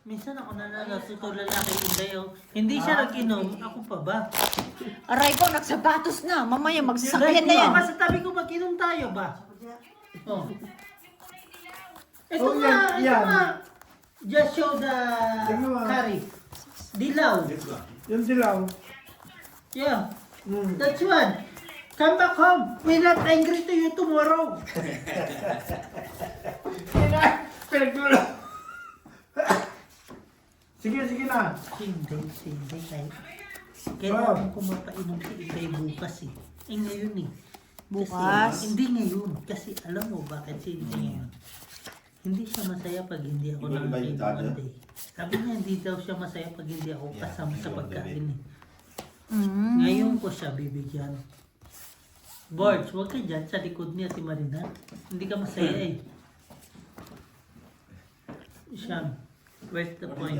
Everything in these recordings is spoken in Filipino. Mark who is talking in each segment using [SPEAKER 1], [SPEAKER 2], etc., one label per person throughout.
[SPEAKER 1] Minsan ako nananaso to lalaki Inday. Hindi siya nag-inom, ako pa ba?
[SPEAKER 2] Aray ko, nagsapatos na. Mamaya magsasakyan na yan.
[SPEAKER 1] Sa tabi ko mag-inom tayo ba? Oh. Ito
[SPEAKER 3] Oh,
[SPEAKER 1] nga,
[SPEAKER 3] yan.
[SPEAKER 1] ito nga. Just show the
[SPEAKER 3] Dalawa.
[SPEAKER 1] curry. Dilaw.
[SPEAKER 3] Yung dilaw.
[SPEAKER 1] Yeah.
[SPEAKER 3] Mm.
[SPEAKER 1] That's one. Come back home. We're not angry to you tomorrow.
[SPEAKER 3] Pinagdulo. Sige, sige na.
[SPEAKER 1] Hindi. Kailangan ko mapainom si Inday bukas eh. Eh ngayon eh.
[SPEAKER 2] Bukas?
[SPEAKER 1] Kasi, hindi ngayon. Kasi alam mo bakit si Inday ngayon. Hindi siya masaya pag hindi ako nakakita Monday. Sabi niya hindi daw siya masaya pag hindi ako kasama sa pagkain eh. Ngayon ko siya bibigyan. Borge, huwag ka dyan sa likod niya si Marina. Hindi ka masaya eh. Siyam, where's the point?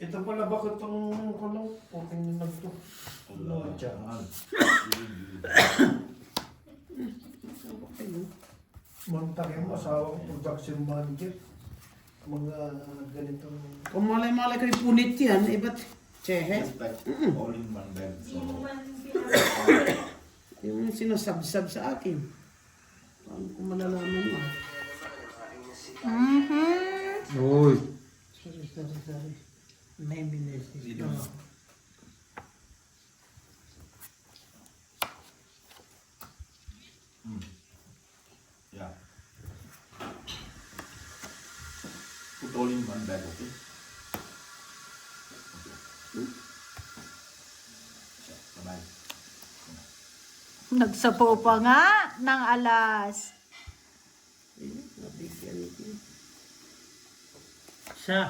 [SPEAKER 3] Ito pala bakit itong kulong? Okay na lang ito. Mantak yung asawa ko, production manager. Mga ganitong...
[SPEAKER 4] Kung malay-malay ko yung punit yan, ba't tsehe?
[SPEAKER 5] All in one bag. So,
[SPEAKER 4] Yung sinasabsab sa akin. Paano ko malalaman mo?
[SPEAKER 3] Uy!
[SPEAKER 1] Sorry. May message. No.
[SPEAKER 5] yeah. Put all in one bag, okay? Okay. Bye-bye.
[SPEAKER 2] Nagsapo pa nga ng alas.
[SPEAKER 4] Nabigyan ko.
[SPEAKER 1] Siya.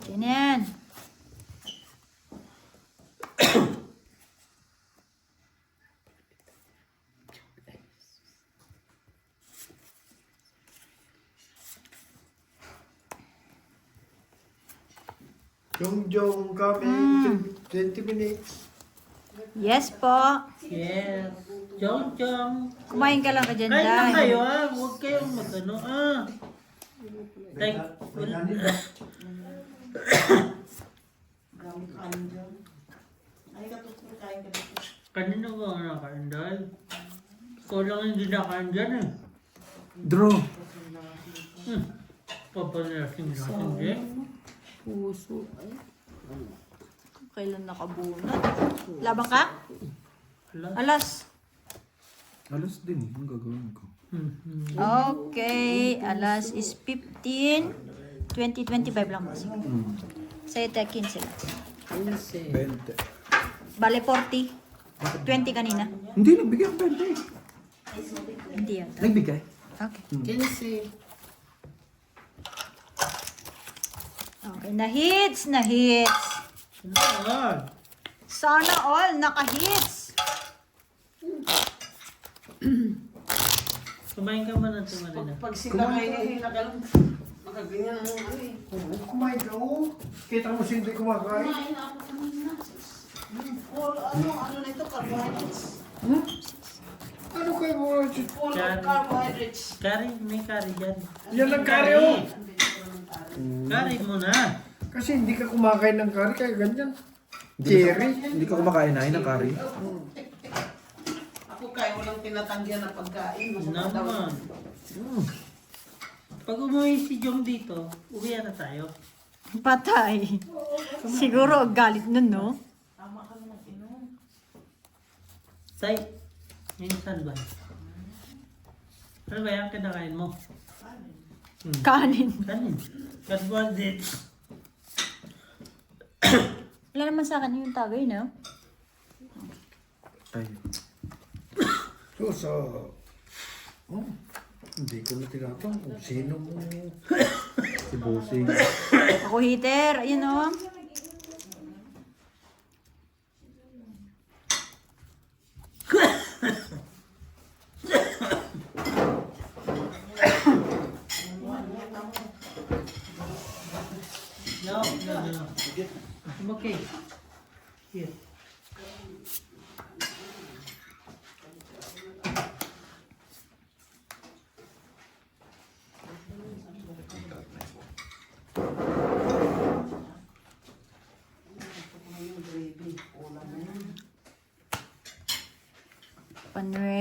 [SPEAKER 2] Ganyan.
[SPEAKER 3] Jong kami, 20 minutes.
[SPEAKER 2] Yes po.
[SPEAKER 1] Yes. Chong.
[SPEAKER 2] Kumain ka lang ka dyan,
[SPEAKER 1] Kain lang
[SPEAKER 2] Day.
[SPEAKER 1] kayo ah. Huwag kayong magano ah. Like,
[SPEAKER 4] Gamit kanin dyan. Ay, katutulog kain ka dito.
[SPEAKER 1] kanina ba ang nakain dahil? Ikaw lang hindi nakain dyan eh.
[SPEAKER 3] Draw.
[SPEAKER 1] Papalasing din.
[SPEAKER 2] Puso. Ay. Kailan nakabunot? Labang ka? Alas.
[SPEAKER 3] Alas din, ang gagawin ko.
[SPEAKER 2] Okay. Alas is 15. 2025 lang mo. Sa'yo tayo 15 lang.
[SPEAKER 3] 20.
[SPEAKER 2] Bale 40. 20 kanina.
[SPEAKER 3] Hindi, nagbigay ang 20.
[SPEAKER 2] Hindi yan.
[SPEAKER 3] Nagbigay?
[SPEAKER 2] Okay.
[SPEAKER 4] 15.
[SPEAKER 2] Okay. Na-hits. Na-hits. Sana all naka-hits.
[SPEAKER 1] Kumain ka man natin Marina.
[SPEAKER 4] Pag sila kayo nagalang, makaganyan ang ano eh.
[SPEAKER 3] Kumain ka, oh. Kita mo sindi kumakain.
[SPEAKER 4] Kumain na ako kanina. Ano na ito, carbohydrates.
[SPEAKER 3] Ano kayo mo?
[SPEAKER 4] Full of carbohydrates.
[SPEAKER 1] Curry, may curry dyan.
[SPEAKER 3] Yan ang kari, oh.
[SPEAKER 1] Curry mo na.
[SPEAKER 3] Kasi hindi ka kumakain ng kari, kaya ganyan. Cherry.
[SPEAKER 6] Hindi ka kumakain na ng curry.
[SPEAKER 4] Ako kaya walang tinatanggihan na pagkain. Masama daw.
[SPEAKER 1] Naman. Pag umuwi si Jong dito, uwi na tayo.
[SPEAKER 2] Patay. Siguro galit nun, no?
[SPEAKER 4] Tama ka naman inom.
[SPEAKER 1] Tay, minsan ba? Ano ba yung kinakain mo?
[SPEAKER 2] Kanin.
[SPEAKER 1] Kanin. Carbohydrates.
[SPEAKER 2] Wala naman sa akin yung tagay, no?
[SPEAKER 6] Ay.
[SPEAKER 3] So, hindi ko na tinatang kung sino mo.
[SPEAKER 6] Si Bossing.
[SPEAKER 2] Ako heater. Ayun, no?
[SPEAKER 1] No. I'm okay. Here.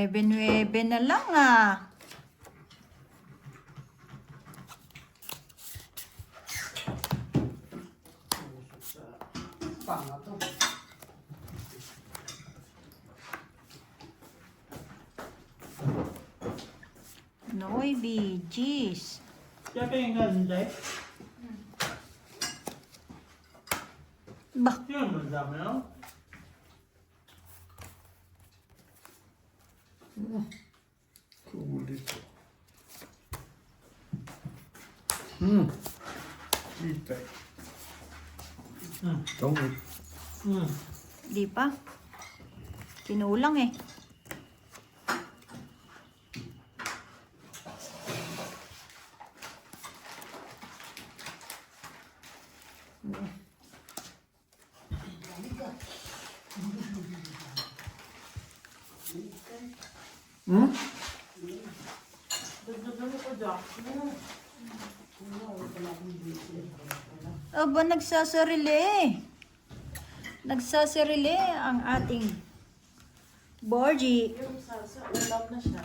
[SPEAKER 2] 9-9 na lang ah.
[SPEAKER 4] Panga to.
[SPEAKER 2] Noy, jeez.
[SPEAKER 1] Siya pa yung ganda eh.
[SPEAKER 2] Bah,
[SPEAKER 1] Yun, madami no?
[SPEAKER 3] Kulit. Kita.
[SPEAKER 6] Tongit.
[SPEAKER 2] di pa. Kinulang eh. Aba, nagsasarili. Nagsasarili ang ating Borgie.
[SPEAKER 4] Yung salsa, ulam na siya.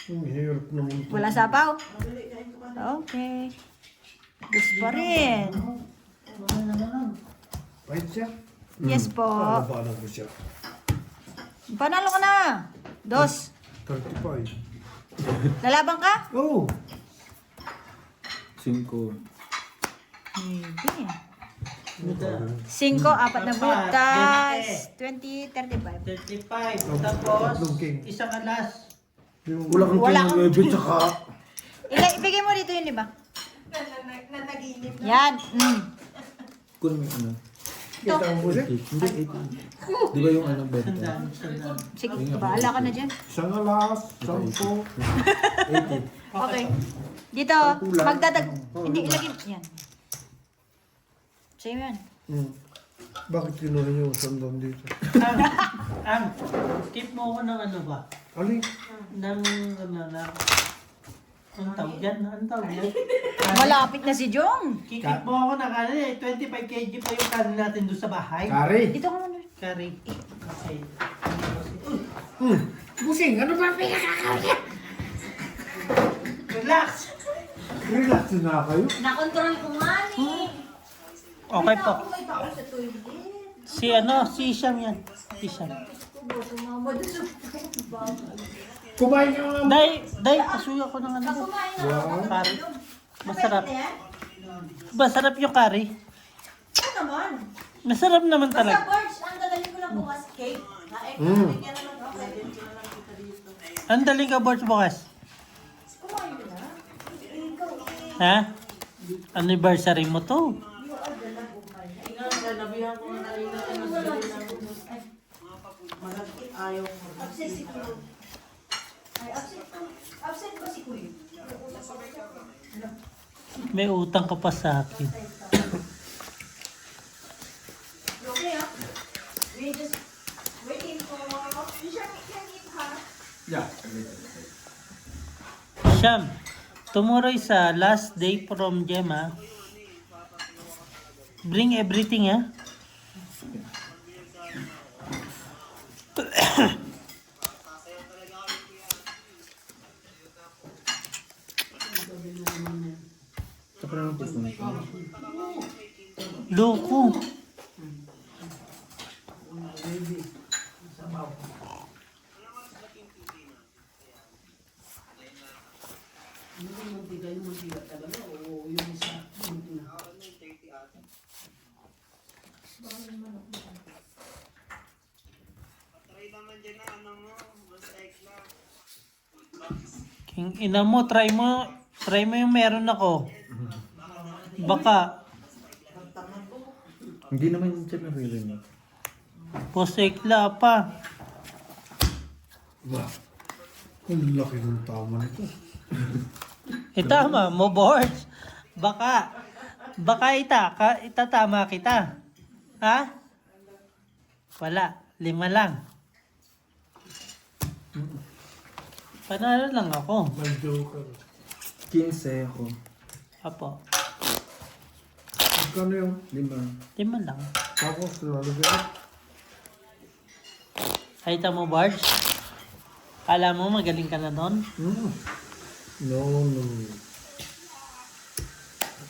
[SPEAKER 3] Ang hirap naman.
[SPEAKER 2] Wala sapaw?
[SPEAKER 4] Mabili, kain ka ba?
[SPEAKER 2] Okay. Gusto pa rin.
[SPEAKER 3] Pahit siya.
[SPEAKER 2] Yes po.
[SPEAKER 3] Labanan ko siya.
[SPEAKER 2] Panalo ka na. 2.
[SPEAKER 3] 35.
[SPEAKER 2] Lalaban ka?
[SPEAKER 3] Oh!
[SPEAKER 6] 5.
[SPEAKER 2] Hindi.
[SPEAKER 1] Buta.
[SPEAKER 2] 5, 4 na butas. 20, 35.
[SPEAKER 1] 35. Tapos,
[SPEAKER 3] Tatlong king.
[SPEAKER 1] isang alas.
[SPEAKER 3] Yung
[SPEAKER 6] Wala kang
[SPEAKER 2] Wala kang-
[SPEAKER 6] 9 tsaka.
[SPEAKER 2] Ibigay mo dito yun, di ba? Yan.
[SPEAKER 6] Kunin mo yung ano.
[SPEAKER 2] Ito.
[SPEAKER 3] kita mo siya.
[SPEAKER 6] 80. Hindi, 80. Di ba yung ano benta?
[SPEAKER 1] Sandaan, sandaan.
[SPEAKER 2] Sige, bahala ka na dyan.
[SPEAKER 3] Isang alas, 10.
[SPEAKER 6] 80.
[SPEAKER 2] Okay. Dito, magdadag. Hindi, ilagay. Yan. Sa'yo yan.
[SPEAKER 3] Bakit kinuha niyo yung sandang dito?
[SPEAKER 1] Ang, skip mo ako ng ano ba?
[SPEAKER 3] Alin?
[SPEAKER 1] Ng ano na. Ang tawag dyan? Ang tawag dyan?
[SPEAKER 2] Malapit na si Jong.
[SPEAKER 1] Kikip mo ako ng ano eh. 25 kg pa yung kanin natin doon sa bahay.
[SPEAKER 3] Kari!
[SPEAKER 2] Dito ka muna.
[SPEAKER 1] Curry. Okay.
[SPEAKER 3] Busing, ano ba pinakakawin?
[SPEAKER 1] Relax!
[SPEAKER 3] Relax na kayo.
[SPEAKER 2] Nakontrol ko nga ni.
[SPEAKER 1] Okay po.
[SPEAKER 2] May tao sa toilet.
[SPEAKER 1] Si ano, si Isham yan. Isham.
[SPEAKER 2] Sumama doon sa
[SPEAKER 3] Kumain ka nga.
[SPEAKER 1] Day, pasuyo ako ng ano.
[SPEAKER 2] kumain na.
[SPEAKER 1] Curry. Masarap. Masarap yung curry.
[SPEAKER 2] Ano naman?
[SPEAKER 1] Masarap naman
[SPEAKER 2] Basta
[SPEAKER 1] talaga.
[SPEAKER 2] birds, ang dadalhin ko lang bukas cake.
[SPEAKER 4] Bigyan na lang ako. Pwede ko na lang kita dito.
[SPEAKER 1] Ang daling ka boards bukas.
[SPEAKER 2] Kumain ka na.
[SPEAKER 1] Ha? Anniversary mo to.
[SPEAKER 4] Tingnan, sanabihan ko na rin na malagkit ayaw ko.
[SPEAKER 2] Absent si Kuya. Ay, absent ba si Kuya?
[SPEAKER 1] May utang ka pa sa akin.
[SPEAKER 2] Okay, ah. We just waiting for... You sure we can eat, ha?
[SPEAKER 5] Yeah.
[SPEAKER 1] Sham, tomorrow is last day from Gemma. Bring everything, ha?
[SPEAKER 6] Saka naman pupunta.
[SPEAKER 1] Loko.
[SPEAKER 4] Yung mantiga, yung mantiga talaga. Oo, yung isa. Yung na.
[SPEAKER 1] King ina mo, try mo yung meron ako. Baka,
[SPEAKER 6] Hindi naman siya naririnig.
[SPEAKER 1] posekla pa.
[SPEAKER 3] Ba? Ang laki ng tama nito.
[SPEAKER 1] Tama mo, boards. Baka itatama kita. Ha? Wala, 5 lang. Panalo lang ako.
[SPEAKER 3] May joker.
[SPEAKER 6] 15 ako.
[SPEAKER 1] Apo.
[SPEAKER 3] Magkano yung 5?
[SPEAKER 1] 5 lang.
[SPEAKER 3] Tapos, lalagyan.
[SPEAKER 1] Kahita mo, Barge? Kala mo magaling ka na doon?
[SPEAKER 3] No.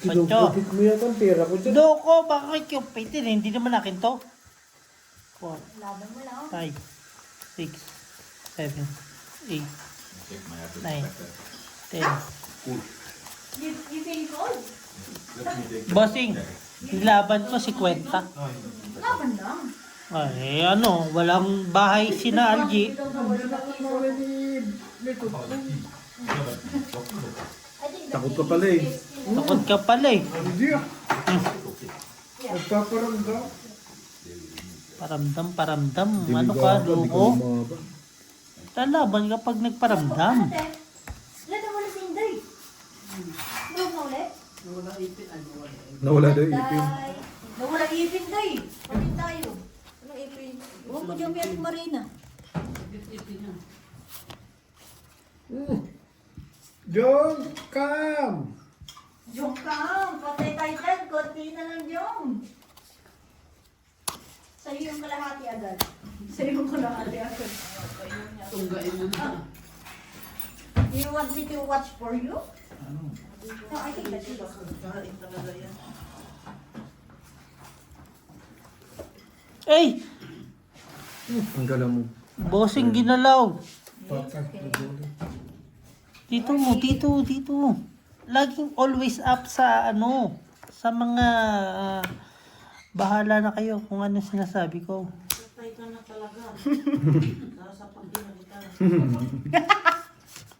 [SPEAKER 1] Pancho.
[SPEAKER 3] Kinupit mo yata ang pera ko dyan.
[SPEAKER 1] Loko, bakit yung pitin? Hindi naman akin to. 4,
[SPEAKER 2] Laban mo lang.
[SPEAKER 1] 5, 6, 7, 8,
[SPEAKER 5] Check my apple.
[SPEAKER 1] 9, 10.
[SPEAKER 5] Cool.
[SPEAKER 2] You feel cold?
[SPEAKER 5] Let me take
[SPEAKER 1] Bossing, laban ko si Kwenta.
[SPEAKER 2] Laban lang.
[SPEAKER 1] Ay, ano, walang bahay sina Algie.
[SPEAKER 3] Takot ka pala eh.
[SPEAKER 1] Takot ka pala eh.
[SPEAKER 3] Hindi ah. Nagpaparamdam.
[SPEAKER 1] Paramdam. Ano ka, loko? Lalaban ka pag nagparamdam.
[SPEAKER 2] Wala na wala si Inday. Tulog na ulit?
[SPEAKER 4] Wala ipin. Ano wala.
[SPEAKER 3] Nawala daw ipin.
[SPEAKER 2] Nawala ipin, Day. Palit tayo. Walang ipin. Huwag ko dyan at Marina.
[SPEAKER 4] Ipin yan.
[SPEAKER 3] John, come!
[SPEAKER 2] Jong Kang, patay tayo dyan. Konti na lang, Jong. Sa'yo yung kalahati agad. Sa'yo yung kalahati agad.
[SPEAKER 4] Tunggain mo na.
[SPEAKER 2] Do you want me to watch for you? No, I think that's it.
[SPEAKER 1] Eh,
[SPEAKER 3] Ang gala mo.
[SPEAKER 1] bossing ginalaw.
[SPEAKER 3] Patay.
[SPEAKER 1] Dito. Laging always up sa ano, sa mga bahala na kayo kung ano sinasabi ko.
[SPEAKER 4] Patay ka na talaga. Sasapagin na kita.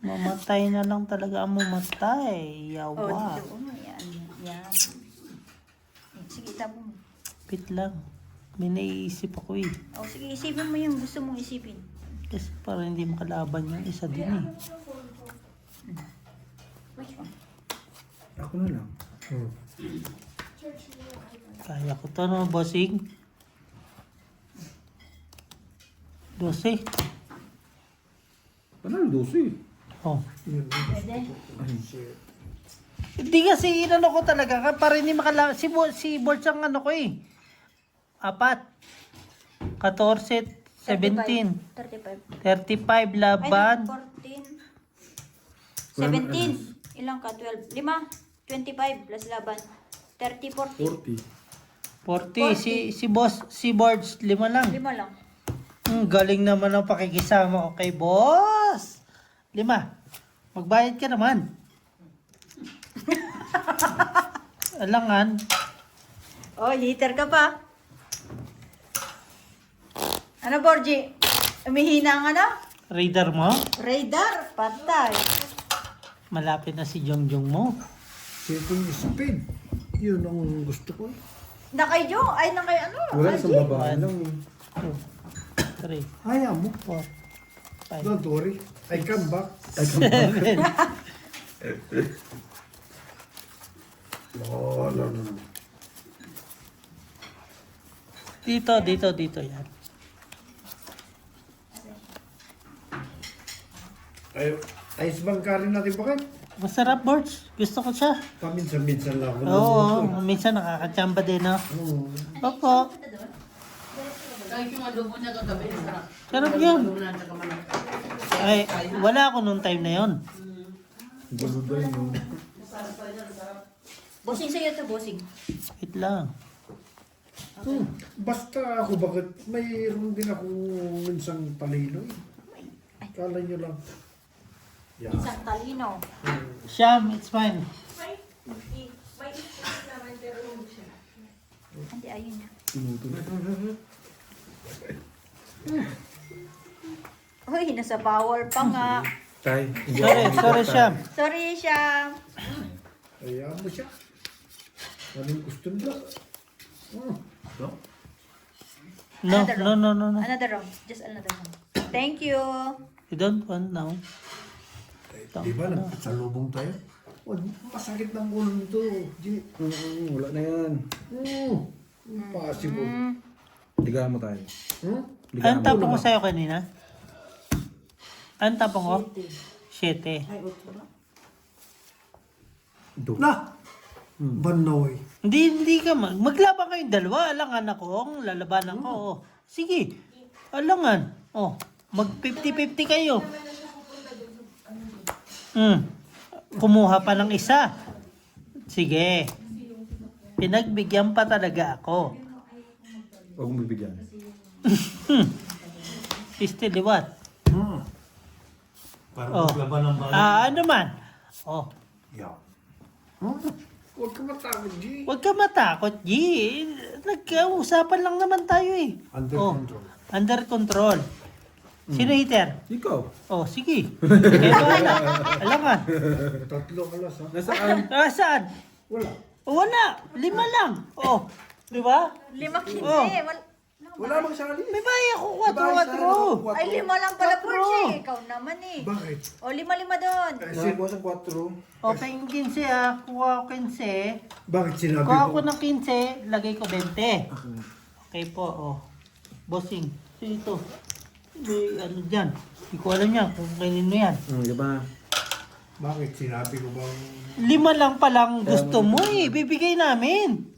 [SPEAKER 1] Mamatay na lang talaga ang mamatay.
[SPEAKER 2] Oh,
[SPEAKER 1] Yawa.
[SPEAKER 2] dito. Oh, yan. Sige, tapo mo.
[SPEAKER 1] Pit lang. May naiisip ako eh.
[SPEAKER 2] Oh, sige, isipin mo yung gusto mong isipin.
[SPEAKER 1] Kasi para hindi makalaban yung isa din eh.
[SPEAKER 2] Which one?
[SPEAKER 3] Ako na lang.
[SPEAKER 1] Kaya ko to no, bossing. 12.
[SPEAKER 3] Ano yung 12?
[SPEAKER 1] Oh.
[SPEAKER 2] Pwede?
[SPEAKER 1] Hindi kasi inano ko talaga. Para hindi makalaban. Si Bolt ang ano ko eh. 4. 14. 17.
[SPEAKER 2] 35.
[SPEAKER 1] 35 laban.
[SPEAKER 2] Ay, 14. 17. Ilang ka? 12. 5. 25 plus laban. 30, 40.
[SPEAKER 3] 40.
[SPEAKER 1] 40. Si Boards 5 lang.
[SPEAKER 2] 5 lang.
[SPEAKER 1] Galing naman ang pakikisama ko kay boss. 5. Magbayad ka naman. Alangan.
[SPEAKER 2] Oh, hater ka pa. Ano, Borgie? Umihina ang ano?
[SPEAKER 1] Radar mo?
[SPEAKER 2] Radar. Patay.
[SPEAKER 1] Malapit na si Jongjong mo.
[SPEAKER 3] Sitong speed. Yun ang gusto ko.
[SPEAKER 2] Nakay Jo? Ay, nakay ano?
[SPEAKER 3] Wala
[SPEAKER 2] Ay,
[SPEAKER 3] sa
[SPEAKER 2] G.
[SPEAKER 3] babae lang.
[SPEAKER 1] 2, 3,
[SPEAKER 3] Ayaw mo.
[SPEAKER 1] 4, 5.
[SPEAKER 3] Don't worry. I come back. I come back. No.
[SPEAKER 1] Dito yan.
[SPEAKER 3] Ayos bang karin natin bakit?
[SPEAKER 1] Masarap, Borge. Gusto ko siya.
[SPEAKER 3] Paminsan-minsan lang ako.
[SPEAKER 1] Oo, minsan nakakachamba din, no?
[SPEAKER 3] Oo.
[SPEAKER 1] Opo.
[SPEAKER 4] Kahit yung adobo niya kagabi, sarap.
[SPEAKER 1] Sarap yan.
[SPEAKER 4] Adobo na tsaka manok.
[SPEAKER 1] Ay, wala ako nung time na yon.
[SPEAKER 3] Galuday mo.
[SPEAKER 2] Bossing sa'yo to, bossing.
[SPEAKER 1] Wait lang.
[SPEAKER 3] Basta ako bakit mayroon din ako minsang talino eh. Kala nyo lang. Yeah.
[SPEAKER 2] Isang talino.
[SPEAKER 1] Sham, it's fine.
[SPEAKER 2] Hindi, ayun na.
[SPEAKER 3] Tinuto na.
[SPEAKER 2] Uy, nasa power pa nga.
[SPEAKER 3] Tay.
[SPEAKER 1] Sorry, Sham.
[SPEAKER 2] Sorry, Sham.
[SPEAKER 3] Hayaan mo siya. Anong gusto nila?
[SPEAKER 1] No.
[SPEAKER 2] Another round.
[SPEAKER 1] No.
[SPEAKER 2] Another round. Just another round. Thank you.
[SPEAKER 1] You don't want now.
[SPEAKER 3] Di ba nagpasalubong tayo? Oh, masakit ng ulo nito. G.
[SPEAKER 6] Wala na yan.
[SPEAKER 3] Possible.
[SPEAKER 6] Ligahan mo tayo.
[SPEAKER 1] Anong tapong ko sa'yo kanina? Anong tapong ko? 7.
[SPEAKER 3] Na! Banoy.
[SPEAKER 1] Hindi ka maglaban kayong dalawa. Alangan ako, lalabanan ko. Oh. Sige, alangan. Oh, mag 50-50 kayo. Kumuha pa ng isa. Sige. Pinagbigyan pa talaga ako.
[SPEAKER 6] Huwag mong bibigyan.
[SPEAKER 1] Liwat.
[SPEAKER 3] Parang maglaban ng bala.
[SPEAKER 1] Ano man? Oh,
[SPEAKER 3] Yeah. Huwag ka matakot, G.
[SPEAKER 1] huwag ka matakot, G. Nagkausapan lang naman tayo eh.
[SPEAKER 3] Under
[SPEAKER 1] Oh,
[SPEAKER 3] control.
[SPEAKER 1] under control. Sino hitter?
[SPEAKER 6] Ikaw.
[SPEAKER 1] Oh, sige. Kaya bahala. Alangan.
[SPEAKER 3] Tatlo alas, ha?
[SPEAKER 6] Nasaan?
[SPEAKER 1] Saan?
[SPEAKER 3] Wala.
[SPEAKER 1] Wala. 5 lang. Oh, di ba?
[SPEAKER 2] 5-15.
[SPEAKER 1] Oh.
[SPEAKER 6] Wala bang sali?
[SPEAKER 1] May bahay ako 4-4.
[SPEAKER 2] Ay, 5 lang pala,
[SPEAKER 1] Quatro.
[SPEAKER 2] Percy. Ikaw naman eh.
[SPEAKER 3] Bakit?
[SPEAKER 2] O, 5-5 doon.
[SPEAKER 6] Nakabawas ang 4.
[SPEAKER 1] Okay, yung 15 ah. Kuha ko 15.
[SPEAKER 3] Bakit sinabi
[SPEAKER 1] Kuha
[SPEAKER 3] ko?
[SPEAKER 1] ko ng 15, lagay ko 20. Okay po, oh. Bossing. Ito. May ano dyan. Hindi ko alam yan kung kanino yan.
[SPEAKER 6] Di ba?
[SPEAKER 3] Bakit sinabi ko bang...
[SPEAKER 1] 5 lang palang gusto mo eh. Bibigay namin.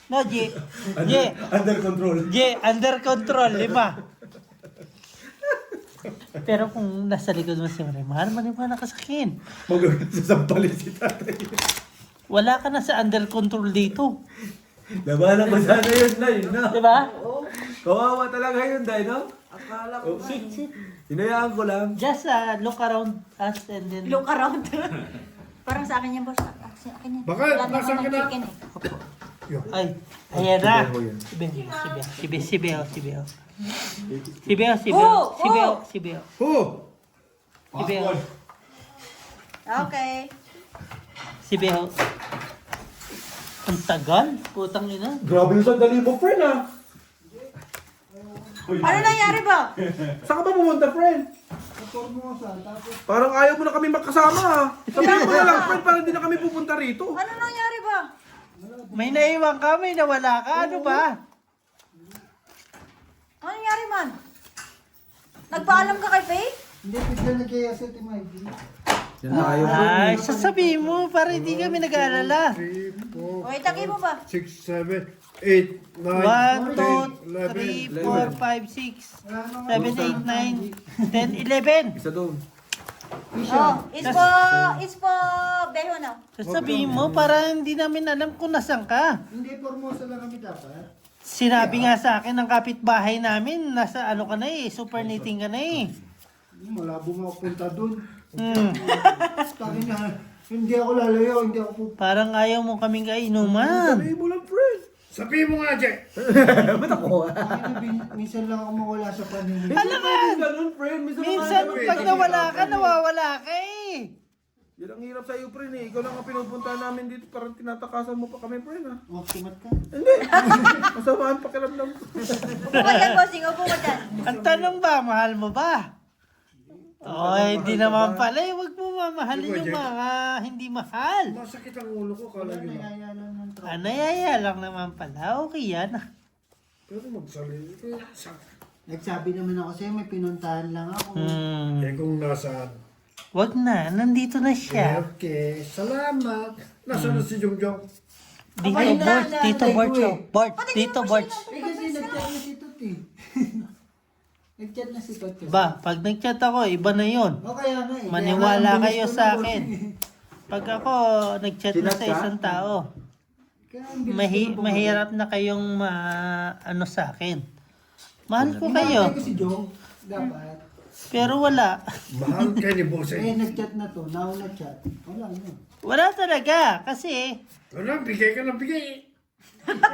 [SPEAKER 1] No, J.
[SPEAKER 6] Under control.
[SPEAKER 1] Under control. 5. Pero kung nasa likod mo si Marimar, maniwala ka sa akin.
[SPEAKER 6] Magsasampalin si tatay.
[SPEAKER 1] Wala ka na sa under control dito.
[SPEAKER 6] Labanan ko sana yun, Day. No?
[SPEAKER 1] Di ba?
[SPEAKER 6] Kawawa talaga yun, Day, no?
[SPEAKER 4] Akala ko
[SPEAKER 1] Sit, sit.
[SPEAKER 6] Hinayaan ko lang.
[SPEAKER 1] Just look around us and then...
[SPEAKER 2] Look around. Parang sa akin yan, boss. Sa akin yan.
[SPEAKER 3] Baka,
[SPEAKER 2] Wala na
[SPEAKER 3] nasaan
[SPEAKER 2] akong
[SPEAKER 3] ka na?
[SPEAKER 2] chicken eh.
[SPEAKER 3] Yo.
[SPEAKER 1] Ay, ayan na.
[SPEAKER 6] Sibeho yan.
[SPEAKER 1] Sibeho.
[SPEAKER 3] Oh!
[SPEAKER 2] Okay.
[SPEAKER 1] Sibeho. Ang tagal. Putang ina.
[SPEAKER 6] Grabe yung sandali mo, friend, ah.
[SPEAKER 2] Ano nangyari ba?
[SPEAKER 6] Saan ka ba pumunta, friend? Parang ayaw mo na kami magkasama, ah. Sabihin mo na lang, friend, parang hindi na kami pupunta rito.
[SPEAKER 2] Ano nangyari ba?
[SPEAKER 1] May naiwan ka, may nawala ka. Ano ba?
[SPEAKER 2] Ano nangyari man? Nagpaalam ka kay Faye?
[SPEAKER 7] Hindi, bigla na kaya sa Timay.
[SPEAKER 6] Yan na ayaw.
[SPEAKER 1] Ay, sasabihin mo para hindi kami nag-aalala.
[SPEAKER 3] 3, 4,
[SPEAKER 2] O, itagi mo ba?
[SPEAKER 3] 6, 7, 8,
[SPEAKER 1] 1, 2, 3,
[SPEAKER 3] 9, 10, 11.
[SPEAKER 1] 4, 5, 6, 7, 8, 9, 10, 11.
[SPEAKER 6] Isa doon.
[SPEAKER 2] Oh, it's po Beho na.
[SPEAKER 1] Sasabihin mo para hindi namin alam kung nasan ka.
[SPEAKER 7] Hindi, Formosa lang kami dapat.
[SPEAKER 1] Sinabi nga sa akin ng kapitbahay namin, nasa ano ka na eh, super knitting ka na eh.
[SPEAKER 7] Malabo nga ako punta dun.
[SPEAKER 1] Hmm.
[SPEAKER 7] Sabi niya, hindi ako lalayo, hindi ako pupunta.
[SPEAKER 1] Parang ayaw mo kaming kainuman.
[SPEAKER 6] Sabihin mo lang, friend.
[SPEAKER 3] Sabihin mo nga, Jack!
[SPEAKER 6] Ba't ako?
[SPEAKER 7] Minsan lang ako mawala sa paningin.
[SPEAKER 1] Alaman!
[SPEAKER 6] Ganun, friend.
[SPEAKER 1] Minsan pag nawala ka, nawawala ka eh.
[SPEAKER 6] Yan ang hirap sa'yo, friend, eh. Ikaw lang ang pinupunta namin dito. Parang tinatakasan mo pa kami, friend, ah.
[SPEAKER 7] Oh, sumat ka.
[SPEAKER 6] Hindi. Masamaan pakiramdam ko.
[SPEAKER 2] Upo ka dyan, bossing. Upo ka dyan.
[SPEAKER 1] Ang tanong ba, mahal mo ba? Oy, hindi naman pala eh. Huwag mo mamahalin yung mga hindi mahal.
[SPEAKER 3] Masakit ang ulo ko, kala nyo na.
[SPEAKER 7] Nayaya lang ng trabaho.
[SPEAKER 1] Anayaya lang naman pala. Okay yan.
[SPEAKER 3] Pero magsalita.
[SPEAKER 7] Nagsabi naman ako sa'yo, may pinuntahan lang ako.
[SPEAKER 3] Eh kung nasaan.
[SPEAKER 1] Wag na. Nandito na siya.
[SPEAKER 3] Okay, salamat. Nasaan na si Jongjong?
[SPEAKER 1] Dito,
[SPEAKER 7] Ay,
[SPEAKER 1] Bart.
[SPEAKER 7] na-
[SPEAKER 1] Dito,
[SPEAKER 7] na-
[SPEAKER 1] Bart.
[SPEAKER 7] na-
[SPEAKER 1] oh. Bart. Dito, Bart.
[SPEAKER 7] Eh kasi nag-chat na si Tut eh. Nag-chat na si Tut kasi.
[SPEAKER 1] Ba, pag nag-chat ako, iba na yon.
[SPEAKER 7] O kaya nga eh.
[SPEAKER 1] Maniwala
[SPEAKER 7] Kaya nga,
[SPEAKER 1] kayo
[SPEAKER 7] bilis ko
[SPEAKER 1] sa
[SPEAKER 7] na,
[SPEAKER 1] akin.
[SPEAKER 7] boss.
[SPEAKER 1] Pag ako nag-chat na sa isang tao,
[SPEAKER 7] Kaya ang bilis ko na bumalik.
[SPEAKER 1] mahirap na kayong ano sa akin. Mahal ko kayo,
[SPEAKER 7] Hinahantay ko si Jong. Dapat.
[SPEAKER 1] pero wala.
[SPEAKER 3] Mahal kayo ni
[SPEAKER 7] Eh,
[SPEAKER 3] Bossing.
[SPEAKER 7] nag-chat na to. Now nag-chat. Wala na.
[SPEAKER 1] Wala talaga, kasi
[SPEAKER 3] Ano, bigay ka ng bigay.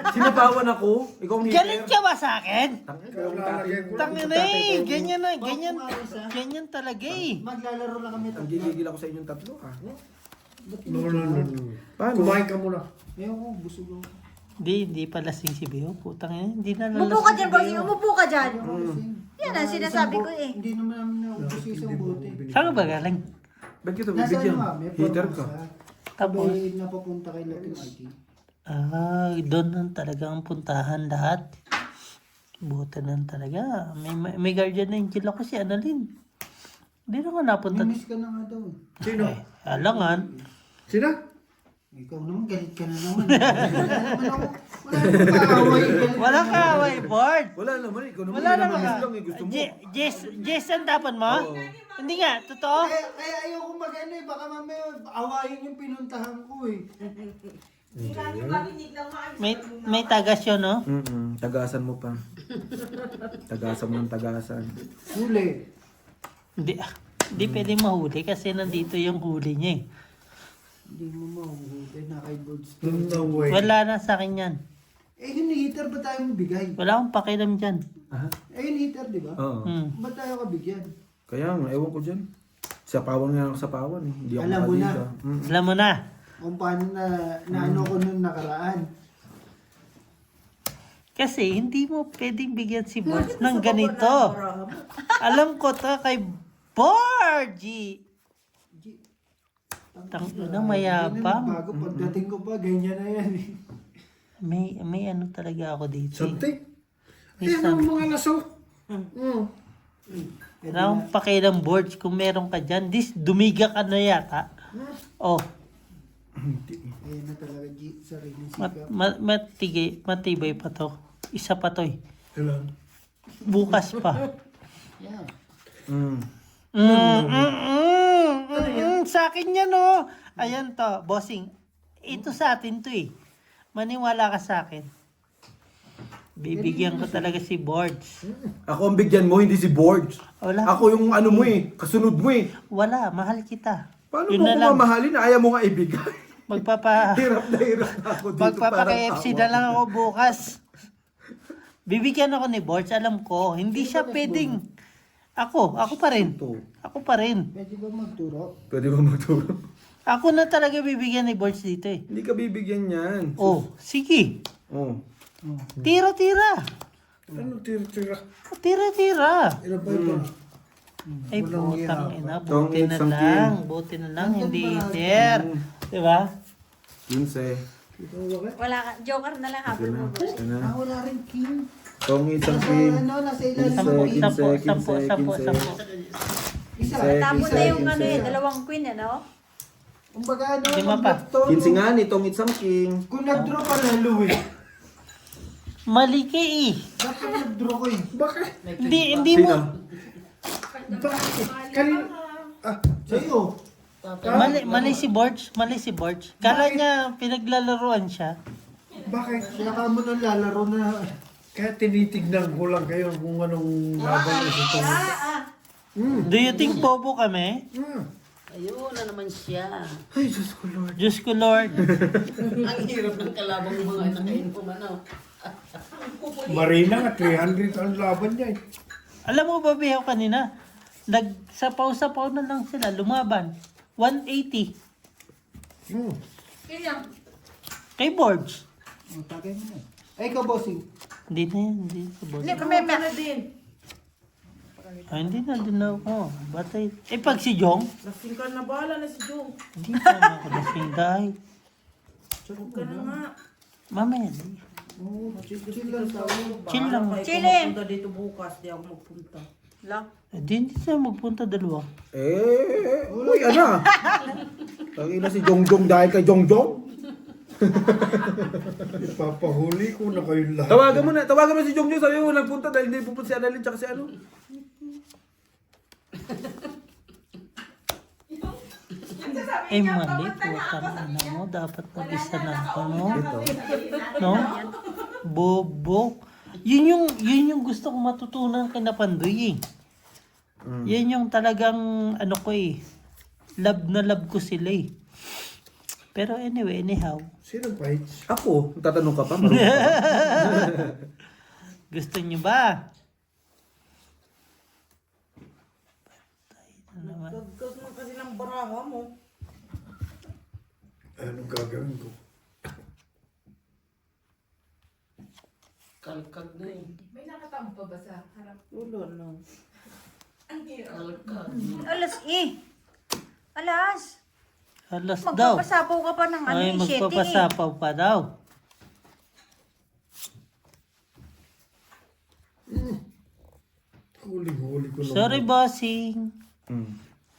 [SPEAKER 6] Sinabawan ako. Ikaw ang
[SPEAKER 1] galit ka ba sa akin?
[SPEAKER 3] Lalagay ko lang.
[SPEAKER 1] Tangina eh, ganyan na, ganyan talaga eh.
[SPEAKER 7] Maglalaro lang kami
[SPEAKER 6] Ang
[SPEAKER 7] tatlo.
[SPEAKER 6] gigigil ako sa inyong tatlo, ah.
[SPEAKER 3] No.
[SPEAKER 6] Paano?
[SPEAKER 3] Kumain ka muna.
[SPEAKER 7] Ayaw ko, busog ako.
[SPEAKER 1] Hindi pa lasing si Bio, putang ina, hindi na
[SPEAKER 2] Umupo ka
[SPEAKER 1] nalasing
[SPEAKER 2] dyan,
[SPEAKER 1] si
[SPEAKER 2] bossing.
[SPEAKER 1] Bio.
[SPEAKER 2] Umupo ka dyan. Yan ang
[SPEAKER 7] Isang
[SPEAKER 2] sinasabi ko
[SPEAKER 7] bo-
[SPEAKER 2] eh.
[SPEAKER 7] Hindi naman namin naubos yung isang bote.
[SPEAKER 1] Saan ka ba galing?
[SPEAKER 6] Ba't kita
[SPEAKER 7] Nasa
[SPEAKER 6] bibigyan?
[SPEAKER 7] ano kami?
[SPEAKER 6] Heater ka.
[SPEAKER 1] Tapos?
[SPEAKER 7] Sabay napapunta kay Latin IT.
[SPEAKER 1] Doon lang talaga ang puntahan lahat. Buta lang talaga. May guardian angel ako si Annalyn. Hindi na nga napunta.
[SPEAKER 7] Miss ka na nga daw.
[SPEAKER 3] Sino?
[SPEAKER 1] Alangan.
[SPEAKER 3] Sino?
[SPEAKER 7] Ikaw naman, galit ka na naman. Wala naman kaaway.
[SPEAKER 1] Wala ka, away, board.
[SPEAKER 6] Wala naman, ikaw naman.
[SPEAKER 1] Wala
[SPEAKER 6] Wala
[SPEAKER 1] naman ka.
[SPEAKER 6] lang eh, gusto mo.
[SPEAKER 1] Jess, ang tapan mo?
[SPEAKER 6] Oo.
[SPEAKER 1] Hindi nga, totoo?
[SPEAKER 7] Kaya ayoko mag-ano eh, baka mamaya awayin yung pinuntahan ko eh.
[SPEAKER 1] May tagas yun, no?
[SPEAKER 6] Tagasan mo pa. Tagasan mo ng tagasan.
[SPEAKER 7] Huli.
[SPEAKER 1] Hindi pwede mahuli kasi nandito yung huli niya eh.
[SPEAKER 7] Hindi mo mahuhuli na kay Bods.
[SPEAKER 3] No way.
[SPEAKER 1] Wala na sa akin yan.
[SPEAKER 7] Eh, yung heater ba tayo mabigay?
[SPEAKER 1] Wala akong pakialam dyan.
[SPEAKER 7] Eh, yung heater, di ba?
[SPEAKER 6] Oo.
[SPEAKER 7] Ba't tayo kabigyan?
[SPEAKER 6] Kaya nga, ewan ko dyan. Sapawan nga ako sapawan eh. Hindi ako
[SPEAKER 7] Alam mo na.
[SPEAKER 6] makaliga.
[SPEAKER 1] Alam mo na.
[SPEAKER 7] Kung paano na ano ko nung nakaraan.
[SPEAKER 1] Kasi hindi mo pwedeng bigyan si Boards ng ganito. Alam ko to kay Borgie. Tangina, mayabang.
[SPEAKER 7] Bago pagdating ko pa, ganyan na yan eh.
[SPEAKER 1] May ano talaga ako dito.
[SPEAKER 3] Something?
[SPEAKER 1] May
[SPEAKER 3] Eh, ano mga laso?
[SPEAKER 1] Wala akong pakialam, Boards, kung meron ka dyan. Dumiga ka na yata. Oh,
[SPEAKER 7] Ayan na talaga, G. Sariling sikap.
[SPEAKER 1] matibay pa to. Isa pa to eh.
[SPEAKER 3] Kailan?
[SPEAKER 1] Bukas pa.
[SPEAKER 7] Yeah.
[SPEAKER 1] Sa akin yan, oh. Ayan to, bossing. Ito sa atin to eh. Maniwala ka sa akin. Bibigyan ko talaga si Boards.
[SPEAKER 6] Ako ang bigyan mo, hindi si Borge.
[SPEAKER 1] Wala.
[SPEAKER 6] Ako yung ano mo eh, kasunod mo eh.
[SPEAKER 1] Wala, mahal kita.
[SPEAKER 6] Paano
[SPEAKER 1] Yun
[SPEAKER 6] mo
[SPEAKER 1] na
[SPEAKER 6] ko
[SPEAKER 1] lang.
[SPEAKER 6] mamahalin na ayaw mo nga ibigay?
[SPEAKER 1] Hirap
[SPEAKER 6] na ako dito.
[SPEAKER 1] Magpapa-KFC na lang ako bukas. Bibigyan ako ni Boards, alam ko. Hindi siya pwedeng. Ako pa rin. Ako pa rin.
[SPEAKER 7] Pwede ba magturo?
[SPEAKER 6] Pwede ba magturo?
[SPEAKER 1] Ako na talaga bibigyan ni Boards dito eh.
[SPEAKER 6] Hindi ka bibigyan yan.
[SPEAKER 1] Oh, sige.
[SPEAKER 6] Oh.
[SPEAKER 1] Tira-tira.
[SPEAKER 3] Ano tira-tira?
[SPEAKER 1] Tira-tira.
[SPEAKER 3] Ilan ba yun?
[SPEAKER 1] Ay, putang ina.
[SPEAKER 6] Tong
[SPEAKER 1] Buti na
[SPEAKER 6] isang
[SPEAKER 1] lang. Buti na lang. Hindi hater. Diba?
[SPEAKER 6] 15.
[SPEAKER 2] Wala ka. Joker na lang habol mo. Boss.
[SPEAKER 6] Ano?
[SPEAKER 7] Wala rin king.
[SPEAKER 6] Tong isang
[SPEAKER 7] Nasa
[SPEAKER 6] king.
[SPEAKER 7] ano, nasa ilalim
[SPEAKER 1] Sampo,
[SPEAKER 7] mo.
[SPEAKER 1] sampo.
[SPEAKER 7] Isa.
[SPEAKER 2] Tapos na yung ano eh, dalawang queen ano?
[SPEAKER 7] Kumbaga ano,
[SPEAKER 1] Lima pa.
[SPEAKER 7] mag-draw.
[SPEAKER 6] 15 nga ni tong isang king.
[SPEAKER 7] Kung nag-draw pa lalo eh.
[SPEAKER 1] Mali ka eh.
[SPEAKER 7] Dapat nag-draw ko eh.
[SPEAKER 3] Bakit?
[SPEAKER 1] Hindi mo.
[SPEAKER 3] Bakit? Kanina?
[SPEAKER 7] Sa'yo.
[SPEAKER 1] Mali si Borge. Mali si Borge. Kala niya pinaglalaroan siya.
[SPEAKER 3] Bakit?
[SPEAKER 7] Kaya ka mo nang lalaro na.
[SPEAKER 3] Kaya tinitignan ko lang kayo kung anong laban ito.
[SPEAKER 1] Do you think bobo kami?
[SPEAKER 4] Ayun na naman siya.
[SPEAKER 6] Ay, Diyos ko Lord.
[SPEAKER 1] Diyos ko Lord.
[SPEAKER 4] Ang hirap ng kalabang ng mga nakain mo ano.
[SPEAKER 3] Marina nga, 300 ang laban niya eh.
[SPEAKER 1] Alam mo ba, Bihaw, kanina? Nagsapaw-sapaw na lang sila. Lumaban. 180. Kay Borge.
[SPEAKER 7] Tagay mo na. Ay, ikaw bossing.
[SPEAKER 1] Hindi na yan. Hindi sa Borge.
[SPEAKER 2] Hindi, kumeme.
[SPEAKER 1] Hindi na din ako. Batay. Eh, pag si Jong?
[SPEAKER 4] Lasing ka na, bahala na si Jong.
[SPEAKER 1] Hindi pa ako lasing dahil.
[SPEAKER 4] Huwag ka na nga.
[SPEAKER 1] Mamaya.
[SPEAKER 7] Chill lang tayo.
[SPEAKER 1] Chill lang.
[SPEAKER 2] Chilling.
[SPEAKER 4] Punta dito bukas, di ako magpunta.
[SPEAKER 2] Lang.
[SPEAKER 1] Hindi sila magpunta dalawa.
[SPEAKER 6] Uy, ano? Tangina si Jongjong dahil kay Jongjong.
[SPEAKER 3] Ipapahuli ko na kayong lahat.
[SPEAKER 6] Tawagan mo si Jongjong, sabi mo nagpunta dahil hindi pupunta si Annalyn tsaka si ano.
[SPEAKER 1] Eh, mali. Putang ina mo. Dapat mag-isa na ako, no? No? Bobo. Yun yung gusto kong matutunan kay Napandoy eh. Yan yung talagang ano ko eh. Love na love ko sila eh. Pero anyway, anyhow.
[SPEAKER 3] Sino fights?
[SPEAKER 6] Ako, tatanong ka pa, marunong ka.
[SPEAKER 1] Gusto nyo ba?
[SPEAKER 4] Dagdag mo kasi ng baraha mo.
[SPEAKER 3] Anong gagawin ko?
[SPEAKER 4] Kalkag na eh.
[SPEAKER 8] May nakatamo pa ba sa harap?
[SPEAKER 4] Wala na.
[SPEAKER 8] Ang hirap.
[SPEAKER 4] Kalkag.
[SPEAKER 2] Alas eh. Alas.
[SPEAKER 1] Alas daw.
[SPEAKER 2] Magpapasapaw ka pa ng ano
[SPEAKER 1] Ay,
[SPEAKER 2] eh, shitty eh.
[SPEAKER 1] magpapasapaw pa daw.
[SPEAKER 3] Huli ko lang.
[SPEAKER 1] Sorry, bossing.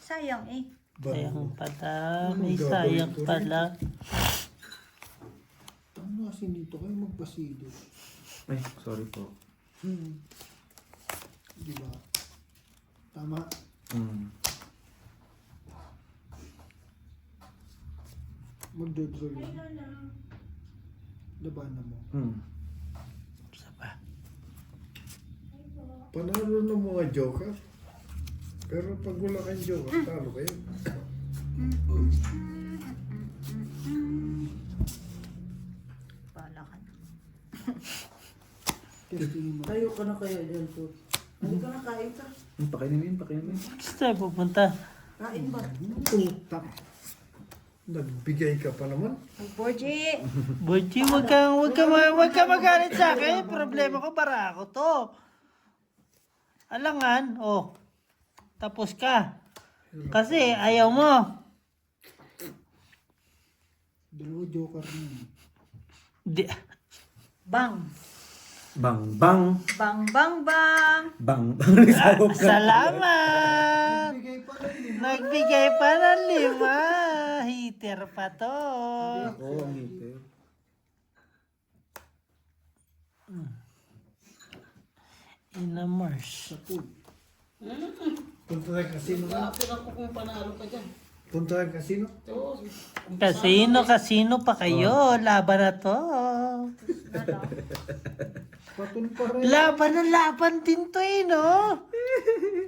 [SPEAKER 2] Sayang eh.
[SPEAKER 1] Sayang pala. May sayang pala.
[SPEAKER 3] Sinito kayo magpasilip.
[SPEAKER 6] Ay, sorry po.
[SPEAKER 3] Di ba? Tama. Magdodraw yun. Labanan mo.
[SPEAKER 1] Isa pa.
[SPEAKER 3] Panalo ng mga joker. Pero pag wala kang joker, talo kayo.
[SPEAKER 2] Bahala ka na.
[SPEAKER 3] Testingin mo.
[SPEAKER 4] Tayo ka na kaya dyan, Tot. Hindi ka na kain ka.
[SPEAKER 6] Pakinin.
[SPEAKER 1] Gusto tayo pupunta.
[SPEAKER 4] Kain ba?
[SPEAKER 3] Putak. Nagbigay ka pa naman.
[SPEAKER 2] Borgie!
[SPEAKER 1] Boji, wag ka magalit sa akin. Problema ko, bara ako to. Alangan, oh. Tapos ka. Kasi ayaw mo.
[SPEAKER 3] Dalawa joker na.
[SPEAKER 1] Di,
[SPEAKER 2] Bang!
[SPEAKER 6] Bang.
[SPEAKER 2] Bang, bang, bang!
[SPEAKER 6] Bang.
[SPEAKER 1] salamat!
[SPEAKER 3] Bigay pa rin eh.
[SPEAKER 1] Nagbigay pa ng 5. Heater pa to.
[SPEAKER 6] Ako, ang hitter.
[SPEAKER 1] Inamers.
[SPEAKER 3] Punta tayo casino ka.
[SPEAKER 4] Kapila ko kung panalo ka dyan.
[SPEAKER 3] Punta tayo casino.
[SPEAKER 4] Oo.
[SPEAKER 1] Kasino pa kayo. Laban na to.
[SPEAKER 3] Patun pa rin.
[SPEAKER 1] Laban din to eh, no?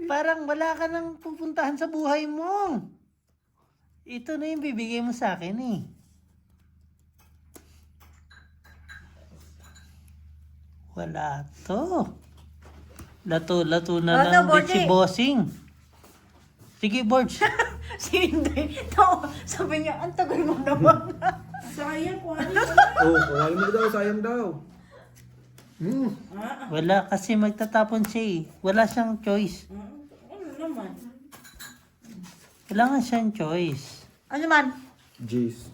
[SPEAKER 1] Parang wala ka nang pupuntahan sa buhay mo. Ito na yung bibigay mo sa akin eh. Wala to. Lato na
[SPEAKER 2] Ano,
[SPEAKER 1] lang din
[SPEAKER 2] Borgie?
[SPEAKER 1] si Bossing. Sige, Borge.
[SPEAKER 2] Si Hindi. No, sabi niya, ang tagal mo naman.
[SPEAKER 4] Sayang ko. Ano
[SPEAKER 6] Oh, kawali mo daw, sayang daw.
[SPEAKER 1] Wala kasi magtatapon siya eh. Wala siyang choice.
[SPEAKER 4] Ano naman?
[SPEAKER 1] Wala nga siyang choice.
[SPEAKER 2] Ano man?
[SPEAKER 6] Jeez.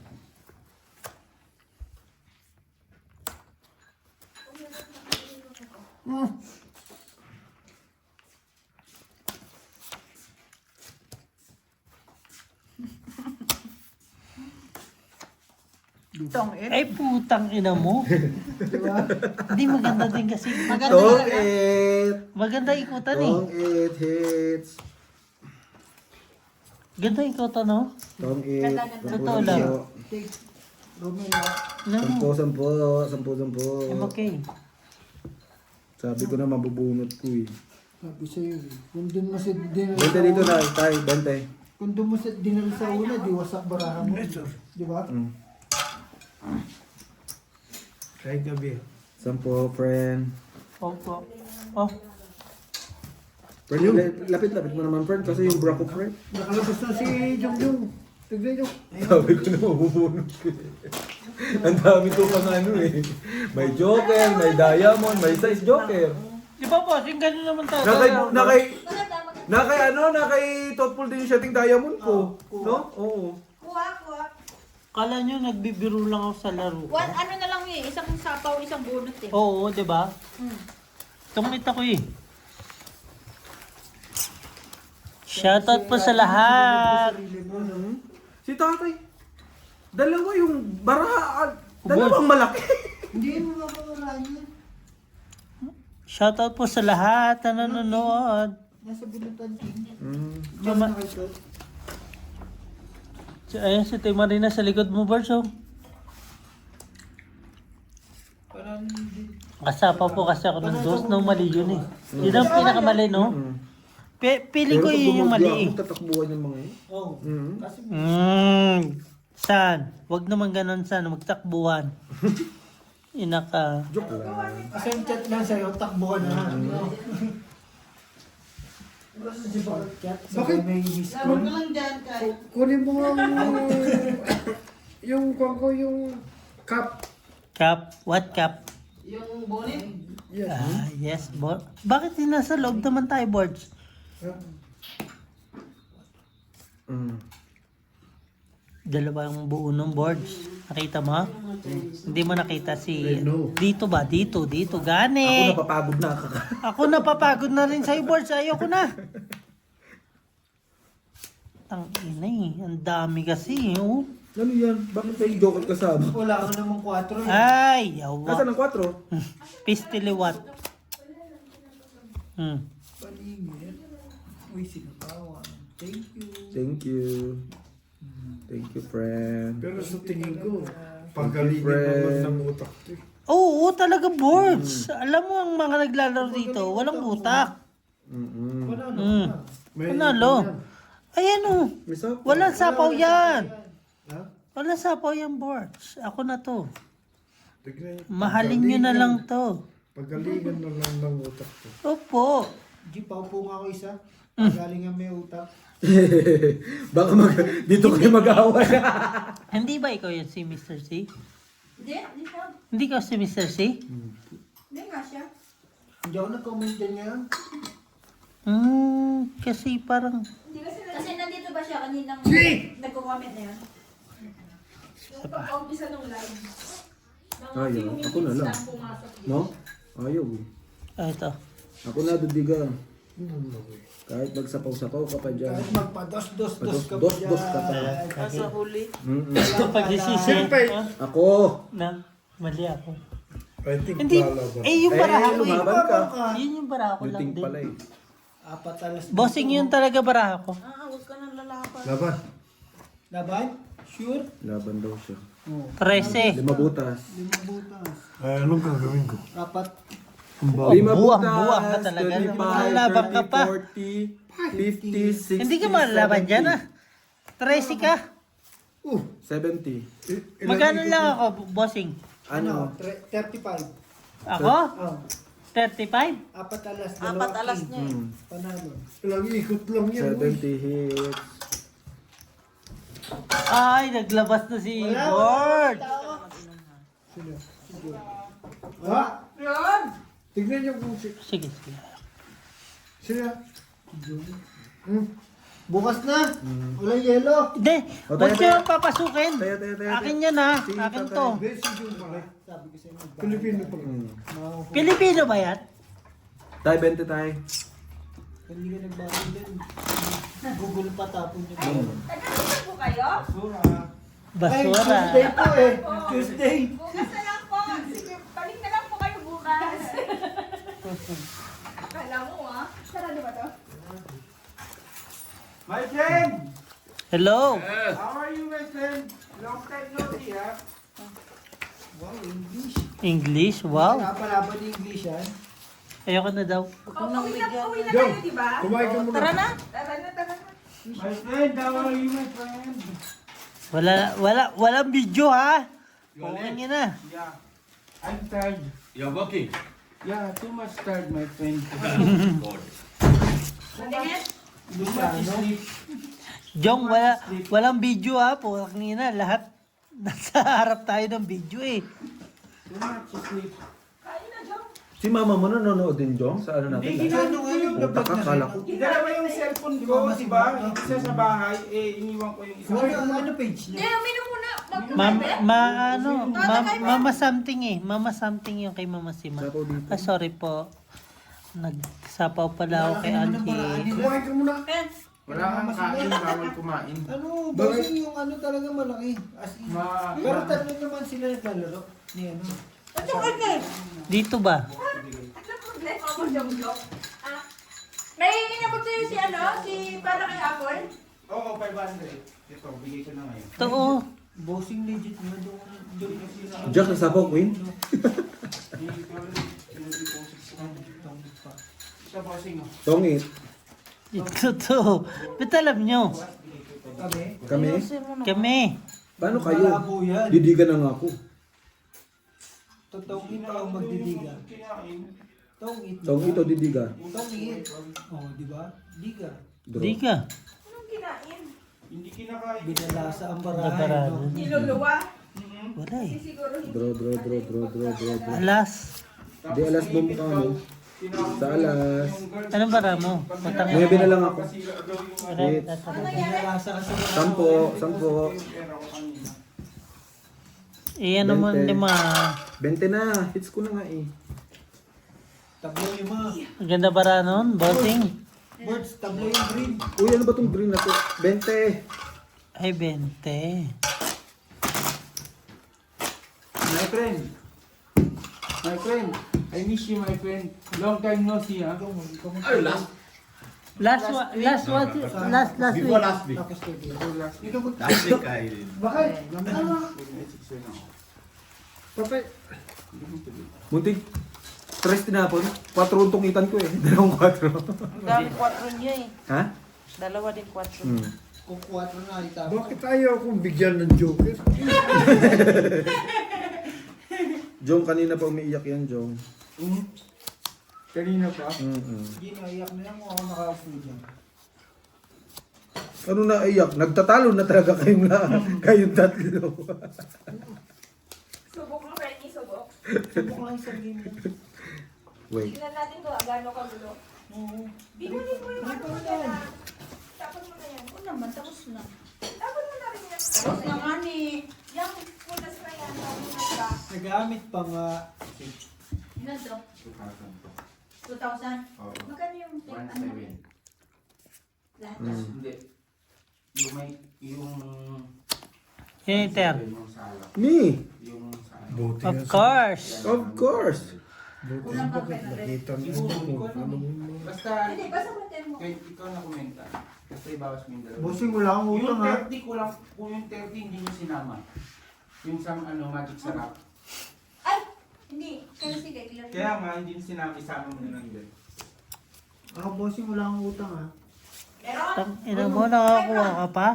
[SPEAKER 2] Tong it.
[SPEAKER 1] Ay, putang ina mo. Hindi maganda din kasi.
[SPEAKER 6] Tong it.
[SPEAKER 1] Maganda ikutan eh.
[SPEAKER 6] Tong it hits.
[SPEAKER 1] Ganda ikutan, no?
[SPEAKER 6] Tong it.
[SPEAKER 1] Totoo lang.
[SPEAKER 6] Sampo, sampo.
[SPEAKER 1] I'm okay.
[SPEAKER 6] Sabi ko na mabubunot ko eh.
[SPEAKER 3] Sabi sa'yo eh. Kung doon mo sa dinala
[SPEAKER 6] Bente
[SPEAKER 3] sa
[SPEAKER 6] dito
[SPEAKER 3] una,
[SPEAKER 6] na, tay, bente.
[SPEAKER 3] kung doon mo sa dinala sa una, di wasak barahan mo. Di ba? Kahit gabi.
[SPEAKER 6] Sampo, friend.
[SPEAKER 1] Opo. Oh.
[SPEAKER 6] Friend, lapit-lapit mo naman, friend, kasi yung bra ko, friend.
[SPEAKER 3] Nakalabas na si Jongjong. Tignan nyo.
[SPEAKER 6] Sabi ko na mabubunot ko eh. Ang dami ko pang ano eh. May joker, may diamond, may size joker.
[SPEAKER 1] Di ba po, yung gano'n naman tayo.
[SPEAKER 6] Nakay thoughtful din yung setting diamond ko. No? Oo.
[SPEAKER 2] Kuha.
[SPEAKER 1] Kala nyo nagbibiro lang ako sa laro ko.
[SPEAKER 2] Ano na lang eh, isang sapaw, isang bunot eh.
[SPEAKER 1] Oo, di ba? Tungit ako eh. Shoutout po sa lahat.
[SPEAKER 6] Si tatay, dalawa yung barahaan. Dalawang malaki.
[SPEAKER 3] Hindi mo makawalaan yan.
[SPEAKER 1] Shoutout po sa lahat na nanonood.
[SPEAKER 3] Nasa bilutan din.
[SPEAKER 1] Mama, ayun si Tay Marina sa likod mo, Barso.
[SPEAKER 3] Parang hindi.
[SPEAKER 1] Kasapa po kasi ako ng dos na mali yun eh. Yun ang pinakamali, no? Pili ko yun yung mali eh.
[SPEAKER 6] Tatakbuhan yung mga yun.
[SPEAKER 3] Oo. Kasi
[SPEAKER 1] San? Wag naman ganun, San. Magtakbuhan. Inaka.
[SPEAKER 6] Joke lang.
[SPEAKER 3] kasi yung chat lang sa'yo, takbuhan na. Bakit? May miss
[SPEAKER 4] Laro ka lang dyan, kahit.
[SPEAKER 3] Kunin mo nga yung kwan ko, yung cup.
[SPEAKER 1] Cap. What cap?
[SPEAKER 4] Yung bonnet.
[SPEAKER 3] Yes.
[SPEAKER 1] Yes, board. Bakit di nasa loob naman tayo, boards? Dalawa yung buo ng boards. Nakita mo? Hindi mo nakita si...
[SPEAKER 3] No.
[SPEAKER 1] Dito ba? Dito.
[SPEAKER 6] Ako
[SPEAKER 1] Gani.
[SPEAKER 6] napapagod na.
[SPEAKER 1] Ako napapagod na rin sa'yo, boards. Ayoko na. Ang ina eh. Ang dami kasi. Oh.
[SPEAKER 6] Ano yan? Bakit may joker kasama?
[SPEAKER 7] Wala ka namang 4 eh.
[SPEAKER 1] Ay, yawa.
[SPEAKER 6] Nasaan ang 4?
[SPEAKER 1] Pistiliwat.
[SPEAKER 7] Paligid. Uy, sinapawan. Thank you.
[SPEAKER 6] Thank you. Thank you, friend.
[SPEAKER 3] Pero sa tingin ko, pagalingan naman ng utak to.
[SPEAKER 1] Oo, talaga boards. Alam mo ang mga naglalaro dito, walang utak.
[SPEAKER 3] Panalo
[SPEAKER 1] Mm.
[SPEAKER 3] ka. May
[SPEAKER 1] Panalo.
[SPEAKER 3] yan.
[SPEAKER 1] Ayan o.
[SPEAKER 6] May sapo.
[SPEAKER 1] Walang sapaw yan.
[SPEAKER 3] Ha?
[SPEAKER 1] Walang sapaw yan boards. Ako na to.
[SPEAKER 3] Tignan niyo.
[SPEAKER 1] Mahalin nyo na lang to.
[SPEAKER 3] Pagalingan na lang ng utak to.
[SPEAKER 1] Opo.
[SPEAKER 7] G, paupo nga ako isa.
[SPEAKER 1] Mm.
[SPEAKER 7] Galing nga may utak.
[SPEAKER 6] Baka dito kayo mag-aaway.
[SPEAKER 1] Hindi ba ikaw yan si Mr. C?
[SPEAKER 2] Hindi, hindi siya.
[SPEAKER 1] Hindi ka si Mr. C?
[SPEAKER 2] Hindi nga siya.
[SPEAKER 7] Hindi ako nag-comment dyan ngayon.
[SPEAKER 1] Kasi parang...
[SPEAKER 2] Hindi kasi nandito ba siya kaninang nagko-comment na yun?
[SPEAKER 8] Yung pagka-umpisa ng live.
[SPEAKER 6] Ayaw. Ako na lang. No? Ayaw.
[SPEAKER 1] Ito.
[SPEAKER 6] Ako na, Dudiga. Kahit magsapaw-sapaw ka pa dyan.
[SPEAKER 7] Kahit magpados-dos-dos ka pa
[SPEAKER 6] Dos-dos ka pa.
[SPEAKER 7] dyan.
[SPEAKER 4] Nasa huli.
[SPEAKER 1] Ito pagsisisi.
[SPEAKER 3] Siyempre.
[SPEAKER 6] Ako!
[SPEAKER 1] Na, mali ako.
[SPEAKER 3] I think
[SPEAKER 1] Hindi,
[SPEAKER 3] lalaban.
[SPEAKER 1] yung baraha ko eh.
[SPEAKER 6] lumaban ka.
[SPEAKER 1] Yun yung baraha ko
[SPEAKER 6] You
[SPEAKER 1] lang
[SPEAKER 6] think
[SPEAKER 1] din.
[SPEAKER 6] pala eh.
[SPEAKER 7] 4 alas.
[SPEAKER 1] Bossing yun talaga baraha ko.
[SPEAKER 4] Huwag ka nang lalaban.
[SPEAKER 3] Laban.
[SPEAKER 7] Laban? Sure?
[SPEAKER 6] Laban daw siya.
[SPEAKER 1] 13.
[SPEAKER 6] 5 butas.
[SPEAKER 7] 5 butas.
[SPEAKER 3] Anong gagawin ko?
[SPEAKER 7] 4.
[SPEAKER 6] 5
[SPEAKER 1] buwang
[SPEAKER 6] butas.
[SPEAKER 1] ka talaga.
[SPEAKER 6] 25,
[SPEAKER 1] Malalaban ka pa.
[SPEAKER 6] 30, 40, 50, 60,
[SPEAKER 1] Hindi ka malaban dyan ah. 13 ka.
[SPEAKER 6] 70.
[SPEAKER 1] Magkano lang ako, bossing?
[SPEAKER 6] Ano?
[SPEAKER 7] 35.
[SPEAKER 1] Ako?
[SPEAKER 7] Oh.
[SPEAKER 1] 35?
[SPEAKER 7] 4 alas.
[SPEAKER 4] 4 alas niya eh.
[SPEAKER 7] Panalo.
[SPEAKER 3] Ilang ikot lang yan. uy.
[SPEAKER 6] 70 hits.
[SPEAKER 1] Ay, naglabas na si Board.
[SPEAKER 7] Sino? Ha?
[SPEAKER 3] Tignan niyo kung si...
[SPEAKER 1] Sige, sige.
[SPEAKER 3] Sino?
[SPEAKER 7] Bukas na. Walang yelo.
[SPEAKER 1] Hindi,
[SPEAKER 6] O,
[SPEAKER 1] huwag
[SPEAKER 6] tayo,
[SPEAKER 1] nyo
[SPEAKER 6] tayo.
[SPEAKER 1] papasukin.
[SPEAKER 6] Tayo.
[SPEAKER 1] Akin yan ha. Akin to.
[SPEAKER 3] Hindi, si Jun pala.
[SPEAKER 7] Sabi ko sa'yo.
[SPEAKER 3] Pilipino pala.
[SPEAKER 1] Pilipino ba yan?
[SPEAKER 6] Tayo, 20 tayo.
[SPEAKER 7] Hindi ka nagbago din. Google pa tapon niyo.
[SPEAKER 2] Nandito po kayo?
[SPEAKER 7] Ay,
[SPEAKER 1] Basura.
[SPEAKER 7] Tuesday po eh. Tuesday.
[SPEAKER 2] Bukas na lang po. Sige, balik na lang po kayo bukas. Kala mo ah. Sarado ba to?
[SPEAKER 9] My friend!
[SPEAKER 1] Hello.
[SPEAKER 9] How are you, my friend? Long time no see, ha?
[SPEAKER 7] Wow, English.
[SPEAKER 1] English, wow.
[SPEAKER 7] Napalaban ni English yan.
[SPEAKER 1] Ayoko na daw.
[SPEAKER 2] Uwi na
[SPEAKER 3] Joe,
[SPEAKER 2] kayo, di ba?
[SPEAKER 3] kumain ka muna.
[SPEAKER 4] Tara na.
[SPEAKER 2] Tara na.
[SPEAKER 9] My friend, how are you, my friend?
[SPEAKER 1] Walang video ha. Okay nyo na.
[SPEAKER 9] Yeah. I'm tired.
[SPEAKER 5] You're working.
[SPEAKER 9] Yeah, too much tired, my friend.
[SPEAKER 5] God.
[SPEAKER 2] Patingin.
[SPEAKER 9] Too much sleep.
[SPEAKER 1] Jong, walang video ha. Puwak nyo na. Lahat nasa harap tayo ng video eh.
[SPEAKER 9] Too much sleep.
[SPEAKER 2] Kain na, Jong.
[SPEAKER 6] Si mama mo nanonood din, Jong? Sa ano natin?
[SPEAKER 7] Ano nga yung
[SPEAKER 6] Puta ka, kala ko.
[SPEAKER 9] Dalawa yung cellphone ko, di ba? Isa sa bahay, iniwan ko yung isa.
[SPEAKER 7] Ano page
[SPEAKER 2] Hindi,
[SPEAKER 7] niya?
[SPEAKER 2] uminom muna.
[SPEAKER 1] Mama something eh. Mama something yung kay Mama Sima.
[SPEAKER 6] Sapaw dito.
[SPEAKER 1] Sorry po. Nagsapaw pala ako kay Auntie.
[SPEAKER 3] Kumain ka muna.
[SPEAKER 9] Wala kang kain, bawal kumain.
[SPEAKER 7] Ano, bossing yung ano talaga malaki. As in. Pero tatlo naman sila naglalaro. Ni ano.
[SPEAKER 1] Dito ba?
[SPEAKER 2] May inabot sa'yo si ano? Si para kay Apple?
[SPEAKER 9] Oo, 500. Ito, bigay ko na ngayon.
[SPEAKER 1] Ito oh.
[SPEAKER 7] Bossing legit na doon.
[SPEAKER 6] Jack, nasapaw, Queen?
[SPEAKER 9] Sa bossing, oh.
[SPEAKER 6] Tongit.
[SPEAKER 1] Ito to. Ba't alam nyo?
[SPEAKER 7] Kami.
[SPEAKER 6] Kami?
[SPEAKER 1] Kami.
[SPEAKER 6] Paano kayo?
[SPEAKER 7] Malabo yan.
[SPEAKER 6] Didigan na nga ako.
[SPEAKER 7] Totoong ito ang magdidiga.
[SPEAKER 9] Kinain.
[SPEAKER 7] Tong ito.
[SPEAKER 6] Tong ito, didiga.
[SPEAKER 7] Tong it. Oh, di ba? Diga.
[SPEAKER 6] Draw.
[SPEAKER 1] Di ka.
[SPEAKER 2] Anong kinain?
[SPEAKER 9] Hindi kinakain.
[SPEAKER 7] Binalasa ang
[SPEAKER 1] Nabarado.
[SPEAKER 7] barahay. No?
[SPEAKER 2] Niluluwa?
[SPEAKER 1] Wala eh.
[SPEAKER 2] Siguro hindi.
[SPEAKER 6] Draw.
[SPEAKER 1] Alas.
[SPEAKER 6] Di alas mo mukha mo. Sa alas.
[SPEAKER 1] Anong bara mo? Patang.
[SPEAKER 6] 9 na lang ako.
[SPEAKER 1] Red.
[SPEAKER 7] Binalasa ka sa barahay.
[SPEAKER 6] 10.
[SPEAKER 1] Eh ano mo
[SPEAKER 6] 20.
[SPEAKER 1] 5.
[SPEAKER 6] 20 na. Hits ko na nga eh.
[SPEAKER 7] Tablo yung mga.
[SPEAKER 1] Ang ganda bara nun, bossing.
[SPEAKER 7] Birds, tablo yung green.
[SPEAKER 6] Uy, ano ba tong green na to? 20.
[SPEAKER 1] Ay, 20.
[SPEAKER 9] My friend. My friend. I miss you, my friend. Long time no see, ha?
[SPEAKER 5] Ay, last
[SPEAKER 1] Last week.
[SPEAKER 5] before last week. Last week ay
[SPEAKER 3] Bakit? Patay.
[SPEAKER 6] Muntik. 3 tinapon. 4 ang tungitan ko eh. Dalawang 4.
[SPEAKER 4] Ang dami 4 niya eh.
[SPEAKER 6] Ha?
[SPEAKER 4] Dalawa din 4.
[SPEAKER 7] Kung 4 na ita.
[SPEAKER 3] Bakit ayaw akong bigyan ng joker?
[SPEAKER 6] Jong, kanina pa umiiyak yan, Jong.
[SPEAKER 9] Kanina pa.
[SPEAKER 7] Hindi na, iyak na yan kung ako nakaupo dyan.
[SPEAKER 6] Ano na iyak? Nagtatalo na talaga kayong tatlo.
[SPEAKER 8] Subok mo, Freddy, subok.
[SPEAKER 7] Subok lang isang game yan.
[SPEAKER 6] Wait.
[SPEAKER 8] Tingnan natin kung gaano kagulo. Binulin mo yung ano mo na. Tapos mo na yan.
[SPEAKER 2] Oo naman, tapos na.
[SPEAKER 8] Tapos mo na rin yan.
[SPEAKER 2] Tapos na nga ni.
[SPEAKER 8] Yung punas na yan. Punas ka.
[SPEAKER 7] Nagamit pa nga.
[SPEAKER 2] Ilan to? 2,000?
[SPEAKER 5] Oo.
[SPEAKER 2] Magkano yung ano?
[SPEAKER 5] 1.7.
[SPEAKER 2] Lahat.
[SPEAKER 9] Hindi. Yung
[SPEAKER 1] Inter.
[SPEAKER 9] yung sala.
[SPEAKER 6] Me?
[SPEAKER 9] Yung sala.
[SPEAKER 3] Buti
[SPEAKER 1] Of
[SPEAKER 3] nga sa-
[SPEAKER 1] course.
[SPEAKER 6] Of course.
[SPEAKER 3] Buti
[SPEAKER 2] Kulang
[SPEAKER 3] nga
[SPEAKER 2] ka
[SPEAKER 3] bakit
[SPEAKER 2] pa,
[SPEAKER 3] nakita mo
[SPEAKER 9] Siguro,
[SPEAKER 3] kung
[SPEAKER 9] ikaw
[SPEAKER 3] ano
[SPEAKER 9] na.
[SPEAKER 3] mo.
[SPEAKER 9] Basta,
[SPEAKER 2] Hindi, basta mo mo.
[SPEAKER 9] kahit ikaw na komenta. Basta ibawas mo yung dalawa.
[SPEAKER 7] Bossing, wala akong
[SPEAKER 9] Yung
[SPEAKER 7] utang ha.
[SPEAKER 9] 30 ko lang, kung yung 30 hindi nyo sinama. Yung sa magic sarap.
[SPEAKER 2] Ay! Hindi. Kaya sige, clear.
[SPEAKER 9] Kaya nga, hindi nyo sinama, isama mo na lang yun.
[SPEAKER 7] Ako bossing, wala akong utang ha.
[SPEAKER 2] Meron?
[SPEAKER 1] Ina mo, nakakuha ka pa?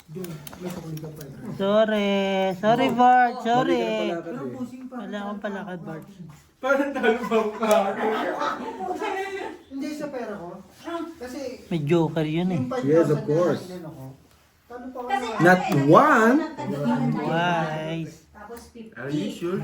[SPEAKER 7] Doon, may pakuli ka pa eh.
[SPEAKER 1] Sorry Bart, sorry.
[SPEAKER 7] Pero bossing pa.
[SPEAKER 1] Wala akong palakad Bart.
[SPEAKER 9] Parang talubang ka.
[SPEAKER 7] Hindi sa pera ko. Kasi
[SPEAKER 1] May joker yun eh.
[SPEAKER 7] yung 5,000
[SPEAKER 6] Yes, of
[SPEAKER 7] na
[SPEAKER 6] course.
[SPEAKER 7] nakakilan ako. Talo pa ako
[SPEAKER 2] Kasi
[SPEAKER 7] na.
[SPEAKER 6] Not one.
[SPEAKER 1] Wise.
[SPEAKER 2] Tapos 50.
[SPEAKER 5] Are you sure?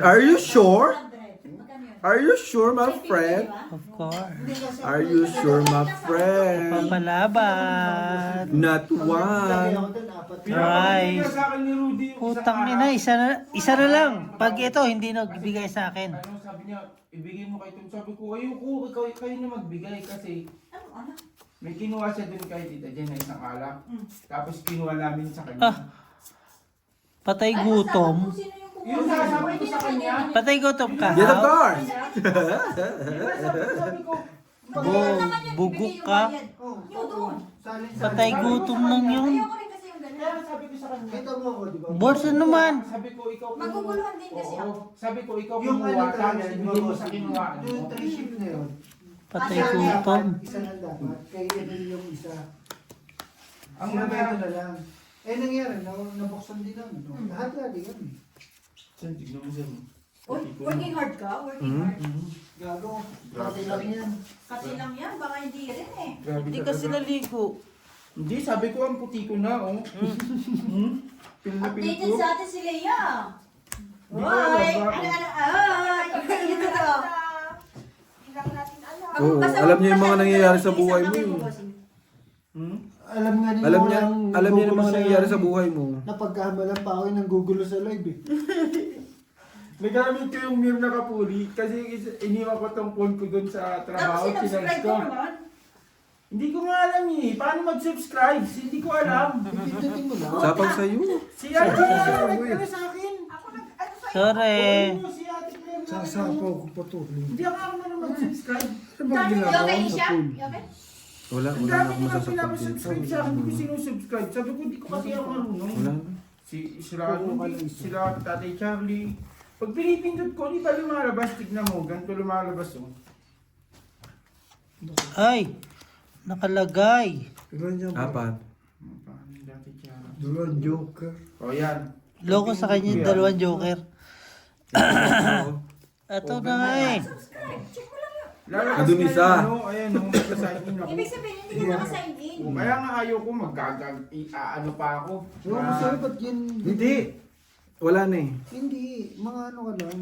[SPEAKER 6] Are you sure?
[SPEAKER 2] 100. Magkano yun?
[SPEAKER 6] Are you sure, my friend?
[SPEAKER 1] Of course.
[SPEAKER 7] Hindi kasi
[SPEAKER 6] Are you sure, my friend?
[SPEAKER 1] Papalaban.
[SPEAKER 6] Not
[SPEAKER 7] lagay
[SPEAKER 6] one.
[SPEAKER 7] ako doon, 4.
[SPEAKER 1] Right.
[SPEAKER 9] Pinapakita sa akin ni Rudy yung
[SPEAKER 1] Putang
[SPEAKER 9] isang
[SPEAKER 1] ina,
[SPEAKER 9] araw.
[SPEAKER 1] isa na lang. Pag ito, hindi nagbigay sa akin.
[SPEAKER 9] Ano sabi niya, ibigay mo kay Tom. Sabi ko, ayoko, kayo na magbigay kasi
[SPEAKER 2] Ano?
[SPEAKER 9] may kinuha siya dun kay Tita Jen na isang alak. Tapos kinuha namin sa kanya.
[SPEAKER 1] Ah. Patay gutom.
[SPEAKER 2] Sino yung kukuha?
[SPEAKER 9] Yung sasabi ko sa kanya,
[SPEAKER 1] Patay gutom ka.
[SPEAKER 6] Yes, of course.
[SPEAKER 9] sabi ko,
[SPEAKER 1] Bugok ka.
[SPEAKER 7] Oh,
[SPEAKER 2] Yung doon.
[SPEAKER 7] salin sa.
[SPEAKER 1] Patay gutom lang yun.
[SPEAKER 2] Ayoko rin kasi yung
[SPEAKER 9] kaya
[SPEAKER 2] ganun.
[SPEAKER 9] sabi ko sa kanya,
[SPEAKER 7] Ito mo ako, di ba?
[SPEAKER 1] Bolsa naman.
[SPEAKER 9] sabi ko, ikaw
[SPEAKER 2] Maguguluhan din kasi
[SPEAKER 9] Oo.
[SPEAKER 2] ako.
[SPEAKER 9] Sabi ko, ikaw
[SPEAKER 7] Yung ano
[SPEAKER 9] kumuha,
[SPEAKER 7] talaga,
[SPEAKER 9] tapos
[SPEAKER 7] di ba
[SPEAKER 9] ibigay mo
[SPEAKER 7] boss?
[SPEAKER 9] sa kinuhaan mo.
[SPEAKER 7] Yung 3 ship na yun.
[SPEAKER 1] Patay
[SPEAKER 7] Isa lang
[SPEAKER 1] gutom.
[SPEAKER 7] dapat, Isa lang dapat. Kaya yun yung isa.
[SPEAKER 9] Ang
[SPEAKER 7] Sinabi
[SPEAKER 9] nangyari,
[SPEAKER 7] ko na lang. Eh nangyari, nabuksan din namin. No? Lahat-lahat kami.
[SPEAKER 9] tignan mo sa'yo.
[SPEAKER 2] Working hard ka? Working hard?
[SPEAKER 7] Gago. Pati lang yan.
[SPEAKER 2] Kasi lang yan, baka hindi rin eh.
[SPEAKER 9] Grabe
[SPEAKER 4] Hindi
[SPEAKER 9] talaga.
[SPEAKER 4] kasi naligo.
[SPEAKER 9] Hindi, sabi ko ang puti ko na, oh. Pinapin
[SPEAKER 2] Updated
[SPEAKER 9] ko.
[SPEAKER 2] sa atin si Leia.
[SPEAKER 9] Di ko alam
[SPEAKER 2] Hoy!
[SPEAKER 9] ba?
[SPEAKER 2] Ay! Ito to.
[SPEAKER 8] Hindi lang natin alam.
[SPEAKER 6] Oo, alam niya yung mga nangyayari sa buhay mo eh.
[SPEAKER 7] Alam nga nila
[SPEAKER 6] Alam niya
[SPEAKER 7] walang
[SPEAKER 6] yung mga
[SPEAKER 7] gugulo sa
[SPEAKER 6] nangyayari
[SPEAKER 7] live
[SPEAKER 6] sa buhay mo.
[SPEAKER 7] Napagkamalan pa ako ng gugulo sa live eh.
[SPEAKER 9] Nagamit ko yung mirror na kapuli kasi iniwan ko tong phone ko dun sa
[SPEAKER 2] Tapos
[SPEAKER 9] trabaho.
[SPEAKER 2] sinubscribe
[SPEAKER 9] Sinarge
[SPEAKER 2] ko
[SPEAKER 9] ko.
[SPEAKER 2] naman.
[SPEAKER 9] Hindi ko nga alam eh. Paano mag-subscribe? Hindi ko alam.
[SPEAKER 7] Pindutin mo lang.
[SPEAKER 6] Sapang sa'yo.
[SPEAKER 9] Si Ate Claire nag-ano sa akin.
[SPEAKER 8] Ako ano sa'yo?
[SPEAKER 1] Sorry.
[SPEAKER 9] Oo, si Ate Claire nag-ano.
[SPEAKER 3] Sasapaw ko pa to.
[SPEAKER 9] Hindi ako naman mag-subscribe.
[SPEAKER 3] Ano ba ginagawa
[SPEAKER 2] Okay,
[SPEAKER 3] mo sa
[SPEAKER 2] siya?
[SPEAKER 3] pool?
[SPEAKER 2] Okay?
[SPEAKER 6] Wala,
[SPEAKER 9] Ang
[SPEAKER 6] wala na
[SPEAKER 9] dami
[SPEAKER 6] akong
[SPEAKER 9] nila
[SPEAKER 6] masasabing.
[SPEAKER 9] pinapasubscribe sa akin. Hindi ko sinusubscribe. Sabi ko, hindi ko kasi ako marunong.
[SPEAKER 6] Wala na.
[SPEAKER 9] Sila Tatay Charlie. Pag pinipindot ko, di ba lumalabas? Tignan mo, ganito lumalabas oh.
[SPEAKER 1] Ay, nakalagay.
[SPEAKER 3] Ilan niya ba?
[SPEAKER 6] 4.
[SPEAKER 9] Paano yung Tatay Charlie?
[SPEAKER 3] Dalawang joker.
[SPEAKER 9] O yan.
[SPEAKER 1] Loko sa kanya yung dalawang joker. Ito na nga eh.
[SPEAKER 9] Lalabas
[SPEAKER 6] Andun
[SPEAKER 9] nga
[SPEAKER 6] isa.
[SPEAKER 9] yung ano, ayan, nung magsasign in ako.
[SPEAKER 2] Ibig sabihin, hindi ka nakasign in.
[SPEAKER 9] Kaya nga ayaw ko ano pa ako.
[SPEAKER 7] Pero kasi ba't yun?
[SPEAKER 6] Hindi. Wala na eh.
[SPEAKER 7] Hindi. Mga ano ka lang.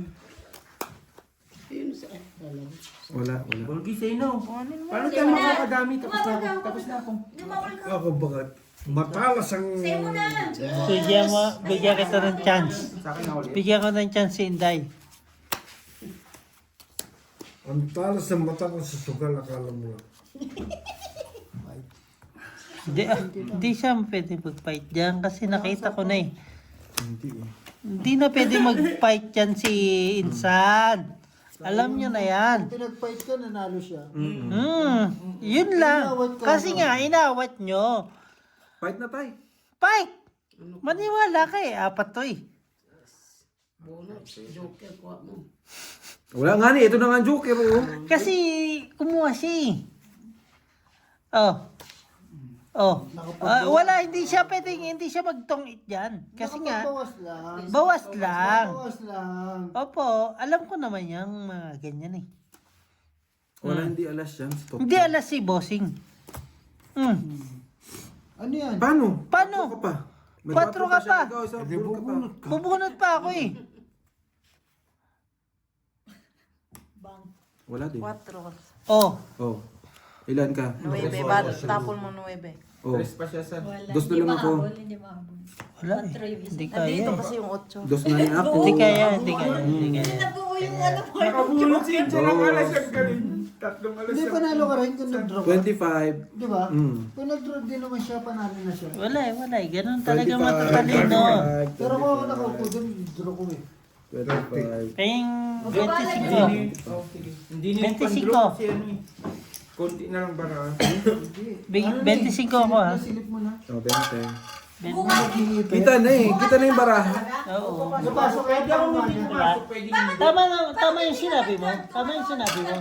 [SPEAKER 6] Wala.
[SPEAKER 9] Bulgi say no. Paano
[SPEAKER 2] Sige
[SPEAKER 9] tayo
[SPEAKER 2] na.
[SPEAKER 9] makakadami? Tapos na
[SPEAKER 2] Tumawag
[SPEAKER 9] ako.
[SPEAKER 2] ka.
[SPEAKER 9] Tapos na ako.
[SPEAKER 2] Lumawal ka.
[SPEAKER 3] Ako bakit? Matalas ang...
[SPEAKER 2] Sa'yo mo na.
[SPEAKER 1] Bigyan kita ng chance.
[SPEAKER 9] Sa akin na ulit.
[SPEAKER 1] Bigyan ko ng chance si Inday.
[SPEAKER 3] Ang talas ng mata ko sa sugal, akala mo lang.
[SPEAKER 1] Hindi siya pwede mag-fight dyan kasi nakita ko na eh.
[SPEAKER 6] Hindi eh.
[SPEAKER 1] Hindi na pwede mag-fight yan si Insan. Alam nyo na yan.
[SPEAKER 7] Pinag-fight ka, nanalo siya.
[SPEAKER 1] Yun lang.
[SPEAKER 7] Inawat ka,
[SPEAKER 1] Kasi nga, inawat nyo.
[SPEAKER 6] Fight na tayo.
[SPEAKER 1] Fight! Maniwala ka eh. Apat to eh.
[SPEAKER 4] Bonus, joker ko mo.
[SPEAKER 6] Wala nga ni, ito na nga ang joker oh.
[SPEAKER 1] Kasi kumuha siya eh. Oh. Oh. Wala, hindi siya magtong-it dyan. Kasi nga,
[SPEAKER 7] Bawas lang.
[SPEAKER 1] bawas lang.
[SPEAKER 7] Bawas lang.
[SPEAKER 1] Opo, alam ko naman yung mga ganyan eh.
[SPEAKER 6] Wala, hindi alas yan. Stop.
[SPEAKER 1] Hindi alas si bossing.
[SPEAKER 7] Ano yan?
[SPEAKER 6] Paano?
[SPEAKER 1] Paano?
[SPEAKER 6] Patro ka pa. May
[SPEAKER 1] Patro ka
[SPEAKER 6] siya,
[SPEAKER 1] pa.
[SPEAKER 6] ikaw, isa, bunot ka pa.
[SPEAKER 1] Bubunot pa ako eh.
[SPEAKER 6] Wala din.
[SPEAKER 2] 4.
[SPEAKER 1] Oh.
[SPEAKER 6] Oh. Ilan ka?
[SPEAKER 2] 9. Tapon mo 9.
[SPEAKER 6] Oh.
[SPEAKER 9] Tres pa siya sa...
[SPEAKER 6] Dos na lang ako.
[SPEAKER 1] Wala eh. Hindi kaya
[SPEAKER 2] Dito
[SPEAKER 1] eh.
[SPEAKER 2] kasi yung 8.
[SPEAKER 6] Dos na lang ako.
[SPEAKER 1] Hindi kaya, hindi kaya. Hindi kaya.
[SPEAKER 9] Nakabulot si Insan ng alas ang galing. Tatlong alas
[SPEAKER 7] Hindi,
[SPEAKER 9] ang...
[SPEAKER 7] panalo ka rin kung nag-draw ka.
[SPEAKER 6] 25.
[SPEAKER 7] Di ba?
[SPEAKER 6] Mm.
[SPEAKER 7] Kung nag-draw din naman siya, panalo na siya.
[SPEAKER 1] Wala eh, wala eh. Ganun talaga
[SPEAKER 6] 25,
[SPEAKER 1] matatalino.
[SPEAKER 7] Pero kung ako nakaupo doon, draw ko eh.
[SPEAKER 6] 25.
[SPEAKER 1] Kayong
[SPEAKER 9] Oh, sige. Hindi
[SPEAKER 1] 25.
[SPEAKER 9] nila pan-draw si ano eh. Konti na lang bara.
[SPEAKER 1] Ano 25 ako ha.
[SPEAKER 7] Silip mo na.
[SPEAKER 6] Oh, 20.
[SPEAKER 1] 20.
[SPEAKER 6] Kita na eh. Kita na yung baraha.
[SPEAKER 1] Oo.
[SPEAKER 7] Napasok kayo
[SPEAKER 9] Pwede ako
[SPEAKER 7] pa
[SPEAKER 9] hindi
[SPEAKER 7] naman.
[SPEAKER 9] pumasok, pwede hindi.
[SPEAKER 1] Tama yung sinabi mo. Tama yung sinabi mo.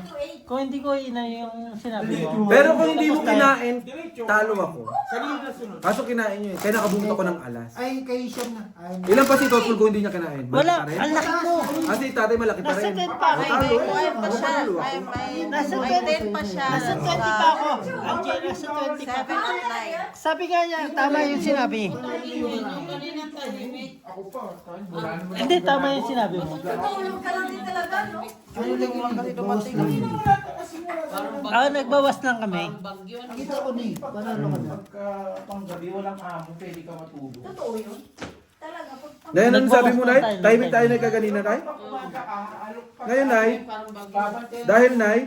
[SPEAKER 1] Kung hindi ko ina yung sinabi mo.
[SPEAKER 6] Pero kung hindi mo
[SPEAKER 1] tapos tayo.
[SPEAKER 6] kinain,
[SPEAKER 9] Diretso.
[SPEAKER 6] talo ako.
[SPEAKER 9] Kanina na sunod.
[SPEAKER 6] Kaso kinain nyo eh. Kaya nakabunot ako ng alas.
[SPEAKER 7] Ay, kay Shem na. Ay,
[SPEAKER 6] Ilan pa si Totol kung hindi niya kinain?
[SPEAKER 1] Wala,
[SPEAKER 6] Malaki pa rin?
[SPEAKER 1] ang laki mo.
[SPEAKER 6] Ah, si tatay malaki pa
[SPEAKER 1] Nasa
[SPEAKER 6] rin.
[SPEAKER 1] 10 pa ako.
[SPEAKER 6] Talo.
[SPEAKER 2] May pa siya.
[SPEAKER 6] Talo ako.
[SPEAKER 1] Nasa
[SPEAKER 2] May 10 pa siya.
[SPEAKER 1] Nasa 20 pa ako. Angie, nasa 20 pa.
[SPEAKER 2] 7 at
[SPEAKER 1] Sabi nga niya, tama yung sinabi.
[SPEAKER 9] Ako pa. Wala naman.
[SPEAKER 1] Hindi, tama yung sinabi mo.
[SPEAKER 8] Tutulog ka lang din talaga, no?
[SPEAKER 7] ano lang yung kasi dumating.
[SPEAKER 1] Nagbawas lang kami.
[SPEAKER 4] Bagyo na.
[SPEAKER 7] Kita ko ni, panalo ka na.
[SPEAKER 9] Pagka panggabi walang amo, pwede ka matulog.
[SPEAKER 8] Totoo yun. Talaga.
[SPEAKER 6] Ngayon, ano sabi mo, Nay? Timing tayo na kaganina, Nay? Ngayon, Nay?
[SPEAKER 4] Parang bagyo.
[SPEAKER 9] Babantayan
[SPEAKER 6] Dahil, Nay?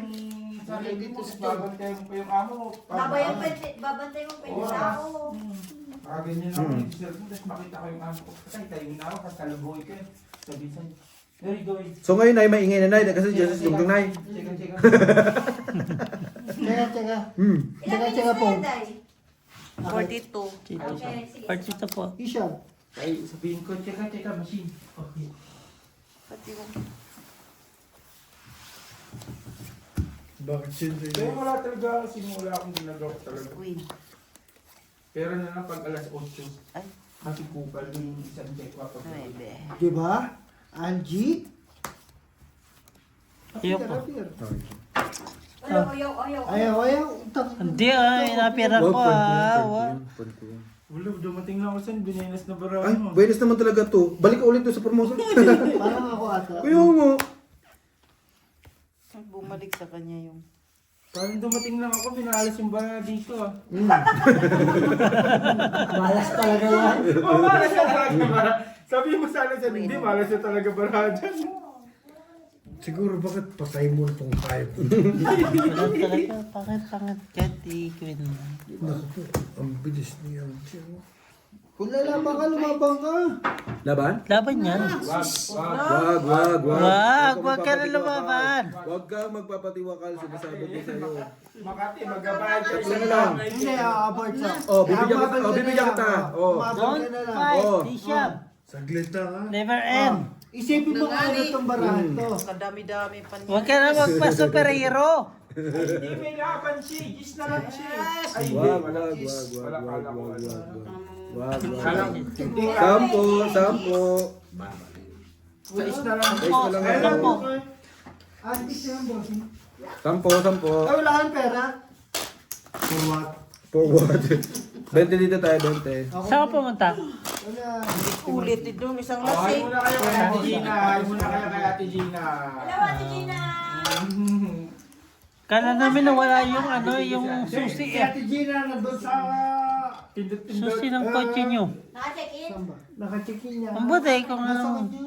[SPEAKER 9] sarili mo, babantayan mo pa yung amo.
[SPEAKER 8] Babantay mo pwede sa ako.
[SPEAKER 9] Ganyan ako nag-serve mo, tapos makita ko yung amo ko. Kasi tayo na ako, kasi talaboy ka. Sabi sa very good.
[SPEAKER 6] So ngayon, Nay, maingay na, Nay. Kasi dyan sa yung Nay.
[SPEAKER 9] Chika.
[SPEAKER 7] Tsaka.
[SPEAKER 8] Ilan
[SPEAKER 7] Tsaka po.
[SPEAKER 8] minutes na yan, Day?
[SPEAKER 2] 42.
[SPEAKER 8] Okay, sige.
[SPEAKER 1] Partita po.
[SPEAKER 7] Ishab.
[SPEAKER 9] Ay, sabihin ko, chika, machine. Okay.
[SPEAKER 3] Bakit siyempre
[SPEAKER 9] Kaya wala talaga, simula akong ginagawa talaga.
[SPEAKER 2] Queen.
[SPEAKER 9] Pero na lang pag alas 8.
[SPEAKER 2] Ay.
[SPEAKER 9] Kasi kupal yung isang check pa.
[SPEAKER 2] 9.
[SPEAKER 7] Di ba? Angie?
[SPEAKER 1] Ayoko.
[SPEAKER 8] Ayaw.
[SPEAKER 7] Ayaw.
[SPEAKER 1] Hindi napira ko
[SPEAKER 9] Wala, dumating na ako saan, binenas na barang
[SPEAKER 6] Ay,
[SPEAKER 9] mo.
[SPEAKER 6] buenas naman talaga to. Balik ka ulit to sa promotion.
[SPEAKER 7] Parang ako ata.
[SPEAKER 6] Kuya mo.
[SPEAKER 2] Bumalik sa kanya yung...
[SPEAKER 9] Parang dumating lang ako, binalas yung bara dito ah.
[SPEAKER 7] Malas talaga yan.
[SPEAKER 9] Oh, malas na talaga bara. Sabi mo sana sa hindi, malas na talaga bara dyan.
[SPEAKER 3] siguro bakit patay mo itong type?
[SPEAKER 1] Wala talaga. Pangit. Kati, Queen.
[SPEAKER 3] Naku po, ang bilis niya.
[SPEAKER 7] Kung lalaban ka, lumabang ka.
[SPEAKER 6] Laban?
[SPEAKER 1] Laban yan. Wag ka na lumaban.
[SPEAKER 6] Huwag ka magpapatiwakal sa kasabi ko sa'yo.
[SPEAKER 9] Makati, magbabayad ka
[SPEAKER 6] Isa na lang.
[SPEAKER 7] Hindi, abort siya.
[SPEAKER 6] Oh, bibigyan kita. Oh.
[SPEAKER 7] Umabot
[SPEAKER 1] Don't
[SPEAKER 7] ka na lang.
[SPEAKER 1] fight,
[SPEAKER 6] Oh.
[SPEAKER 1] Dishab.
[SPEAKER 3] Saglit lang ha.
[SPEAKER 1] Never end.
[SPEAKER 7] Isipin mo kung ano itong barahan to.
[SPEAKER 2] Kadami-dami pa niya.
[SPEAKER 1] Huwag ka na magpa-superhero.
[SPEAKER 9] Hindi may laban siya, gis na lang siya. Ay,
[SPEAKER 6] Wag.
[SPEAKER 9] Wala kala ko ano.
[SPEAKER 6] Wag.
[SPEAKER 9] Alam, hindi ka.
[SPEAKER 6] Sampo.
[SPEAKER 9] Sa is na lang.
[SPEAKER 6] Guys, na lang
[SPEAKER 1] Alam
[SPEAKER 6] yan.
[SPEAKER 1] mo.
[SPEAKER 7] Antis yan, bossing.
[SPEAKER 6] Sampo.
[SPEAKER 7] Ay, wala kang pera.
[SPEAKER 3] For what?
[SPEAKER 6] For what? 20 dito tayo, 20.
[SPEAKER 1] Saan ka pumunta?
[SPEAKER 7] Wala.
[SPEAKER 2] Ulit ito, isang
[SPEAKER 9] Oh, ay
[SPEAKER 2] lasing.
[SPEAKER 9] muna kayo kay Ate Gina. Ay muna kayo kay Ate Gina.
[SPEAKER 8] Hello, Ate Gina.
[SPEAKER 1] Kala namin nawala yung yung susi
[SPEAKER 7] Si
[SPEAKER 1] eh.
[SPEAKER 7] Ate Gina nandun sa...
[SPEAKER 9] Pindot-pindot.
[SPEAKER 1] Susi ng kotse nyo.
[SPEAKER 8] Naka-check in?
[SPEAKER 7] Saan ba? Nakachikin niya.
[SPEAKER 1] Ang buti kung
[SPEAKER 7] Nasa
[SPEAKER 1] ano.
[SPEAKER 7] kanya.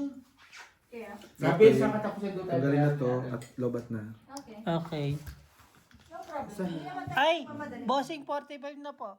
[SPEAKER 8] Okay.
[SPEAKER 9] Sabi sa katapusan doon tayo.
[SPEAKER 6] Tanggalin na to at lobat na.
[SPEAKER 8] Okay.
[SPEAKER 1] Okay.
[SPEAKER 8] No problem. Hindi naman tayo
[SPEAKER 1] Ay,
[SPEAKER 8] mamadali.
[SPEAKER 1] bossing 45 na po.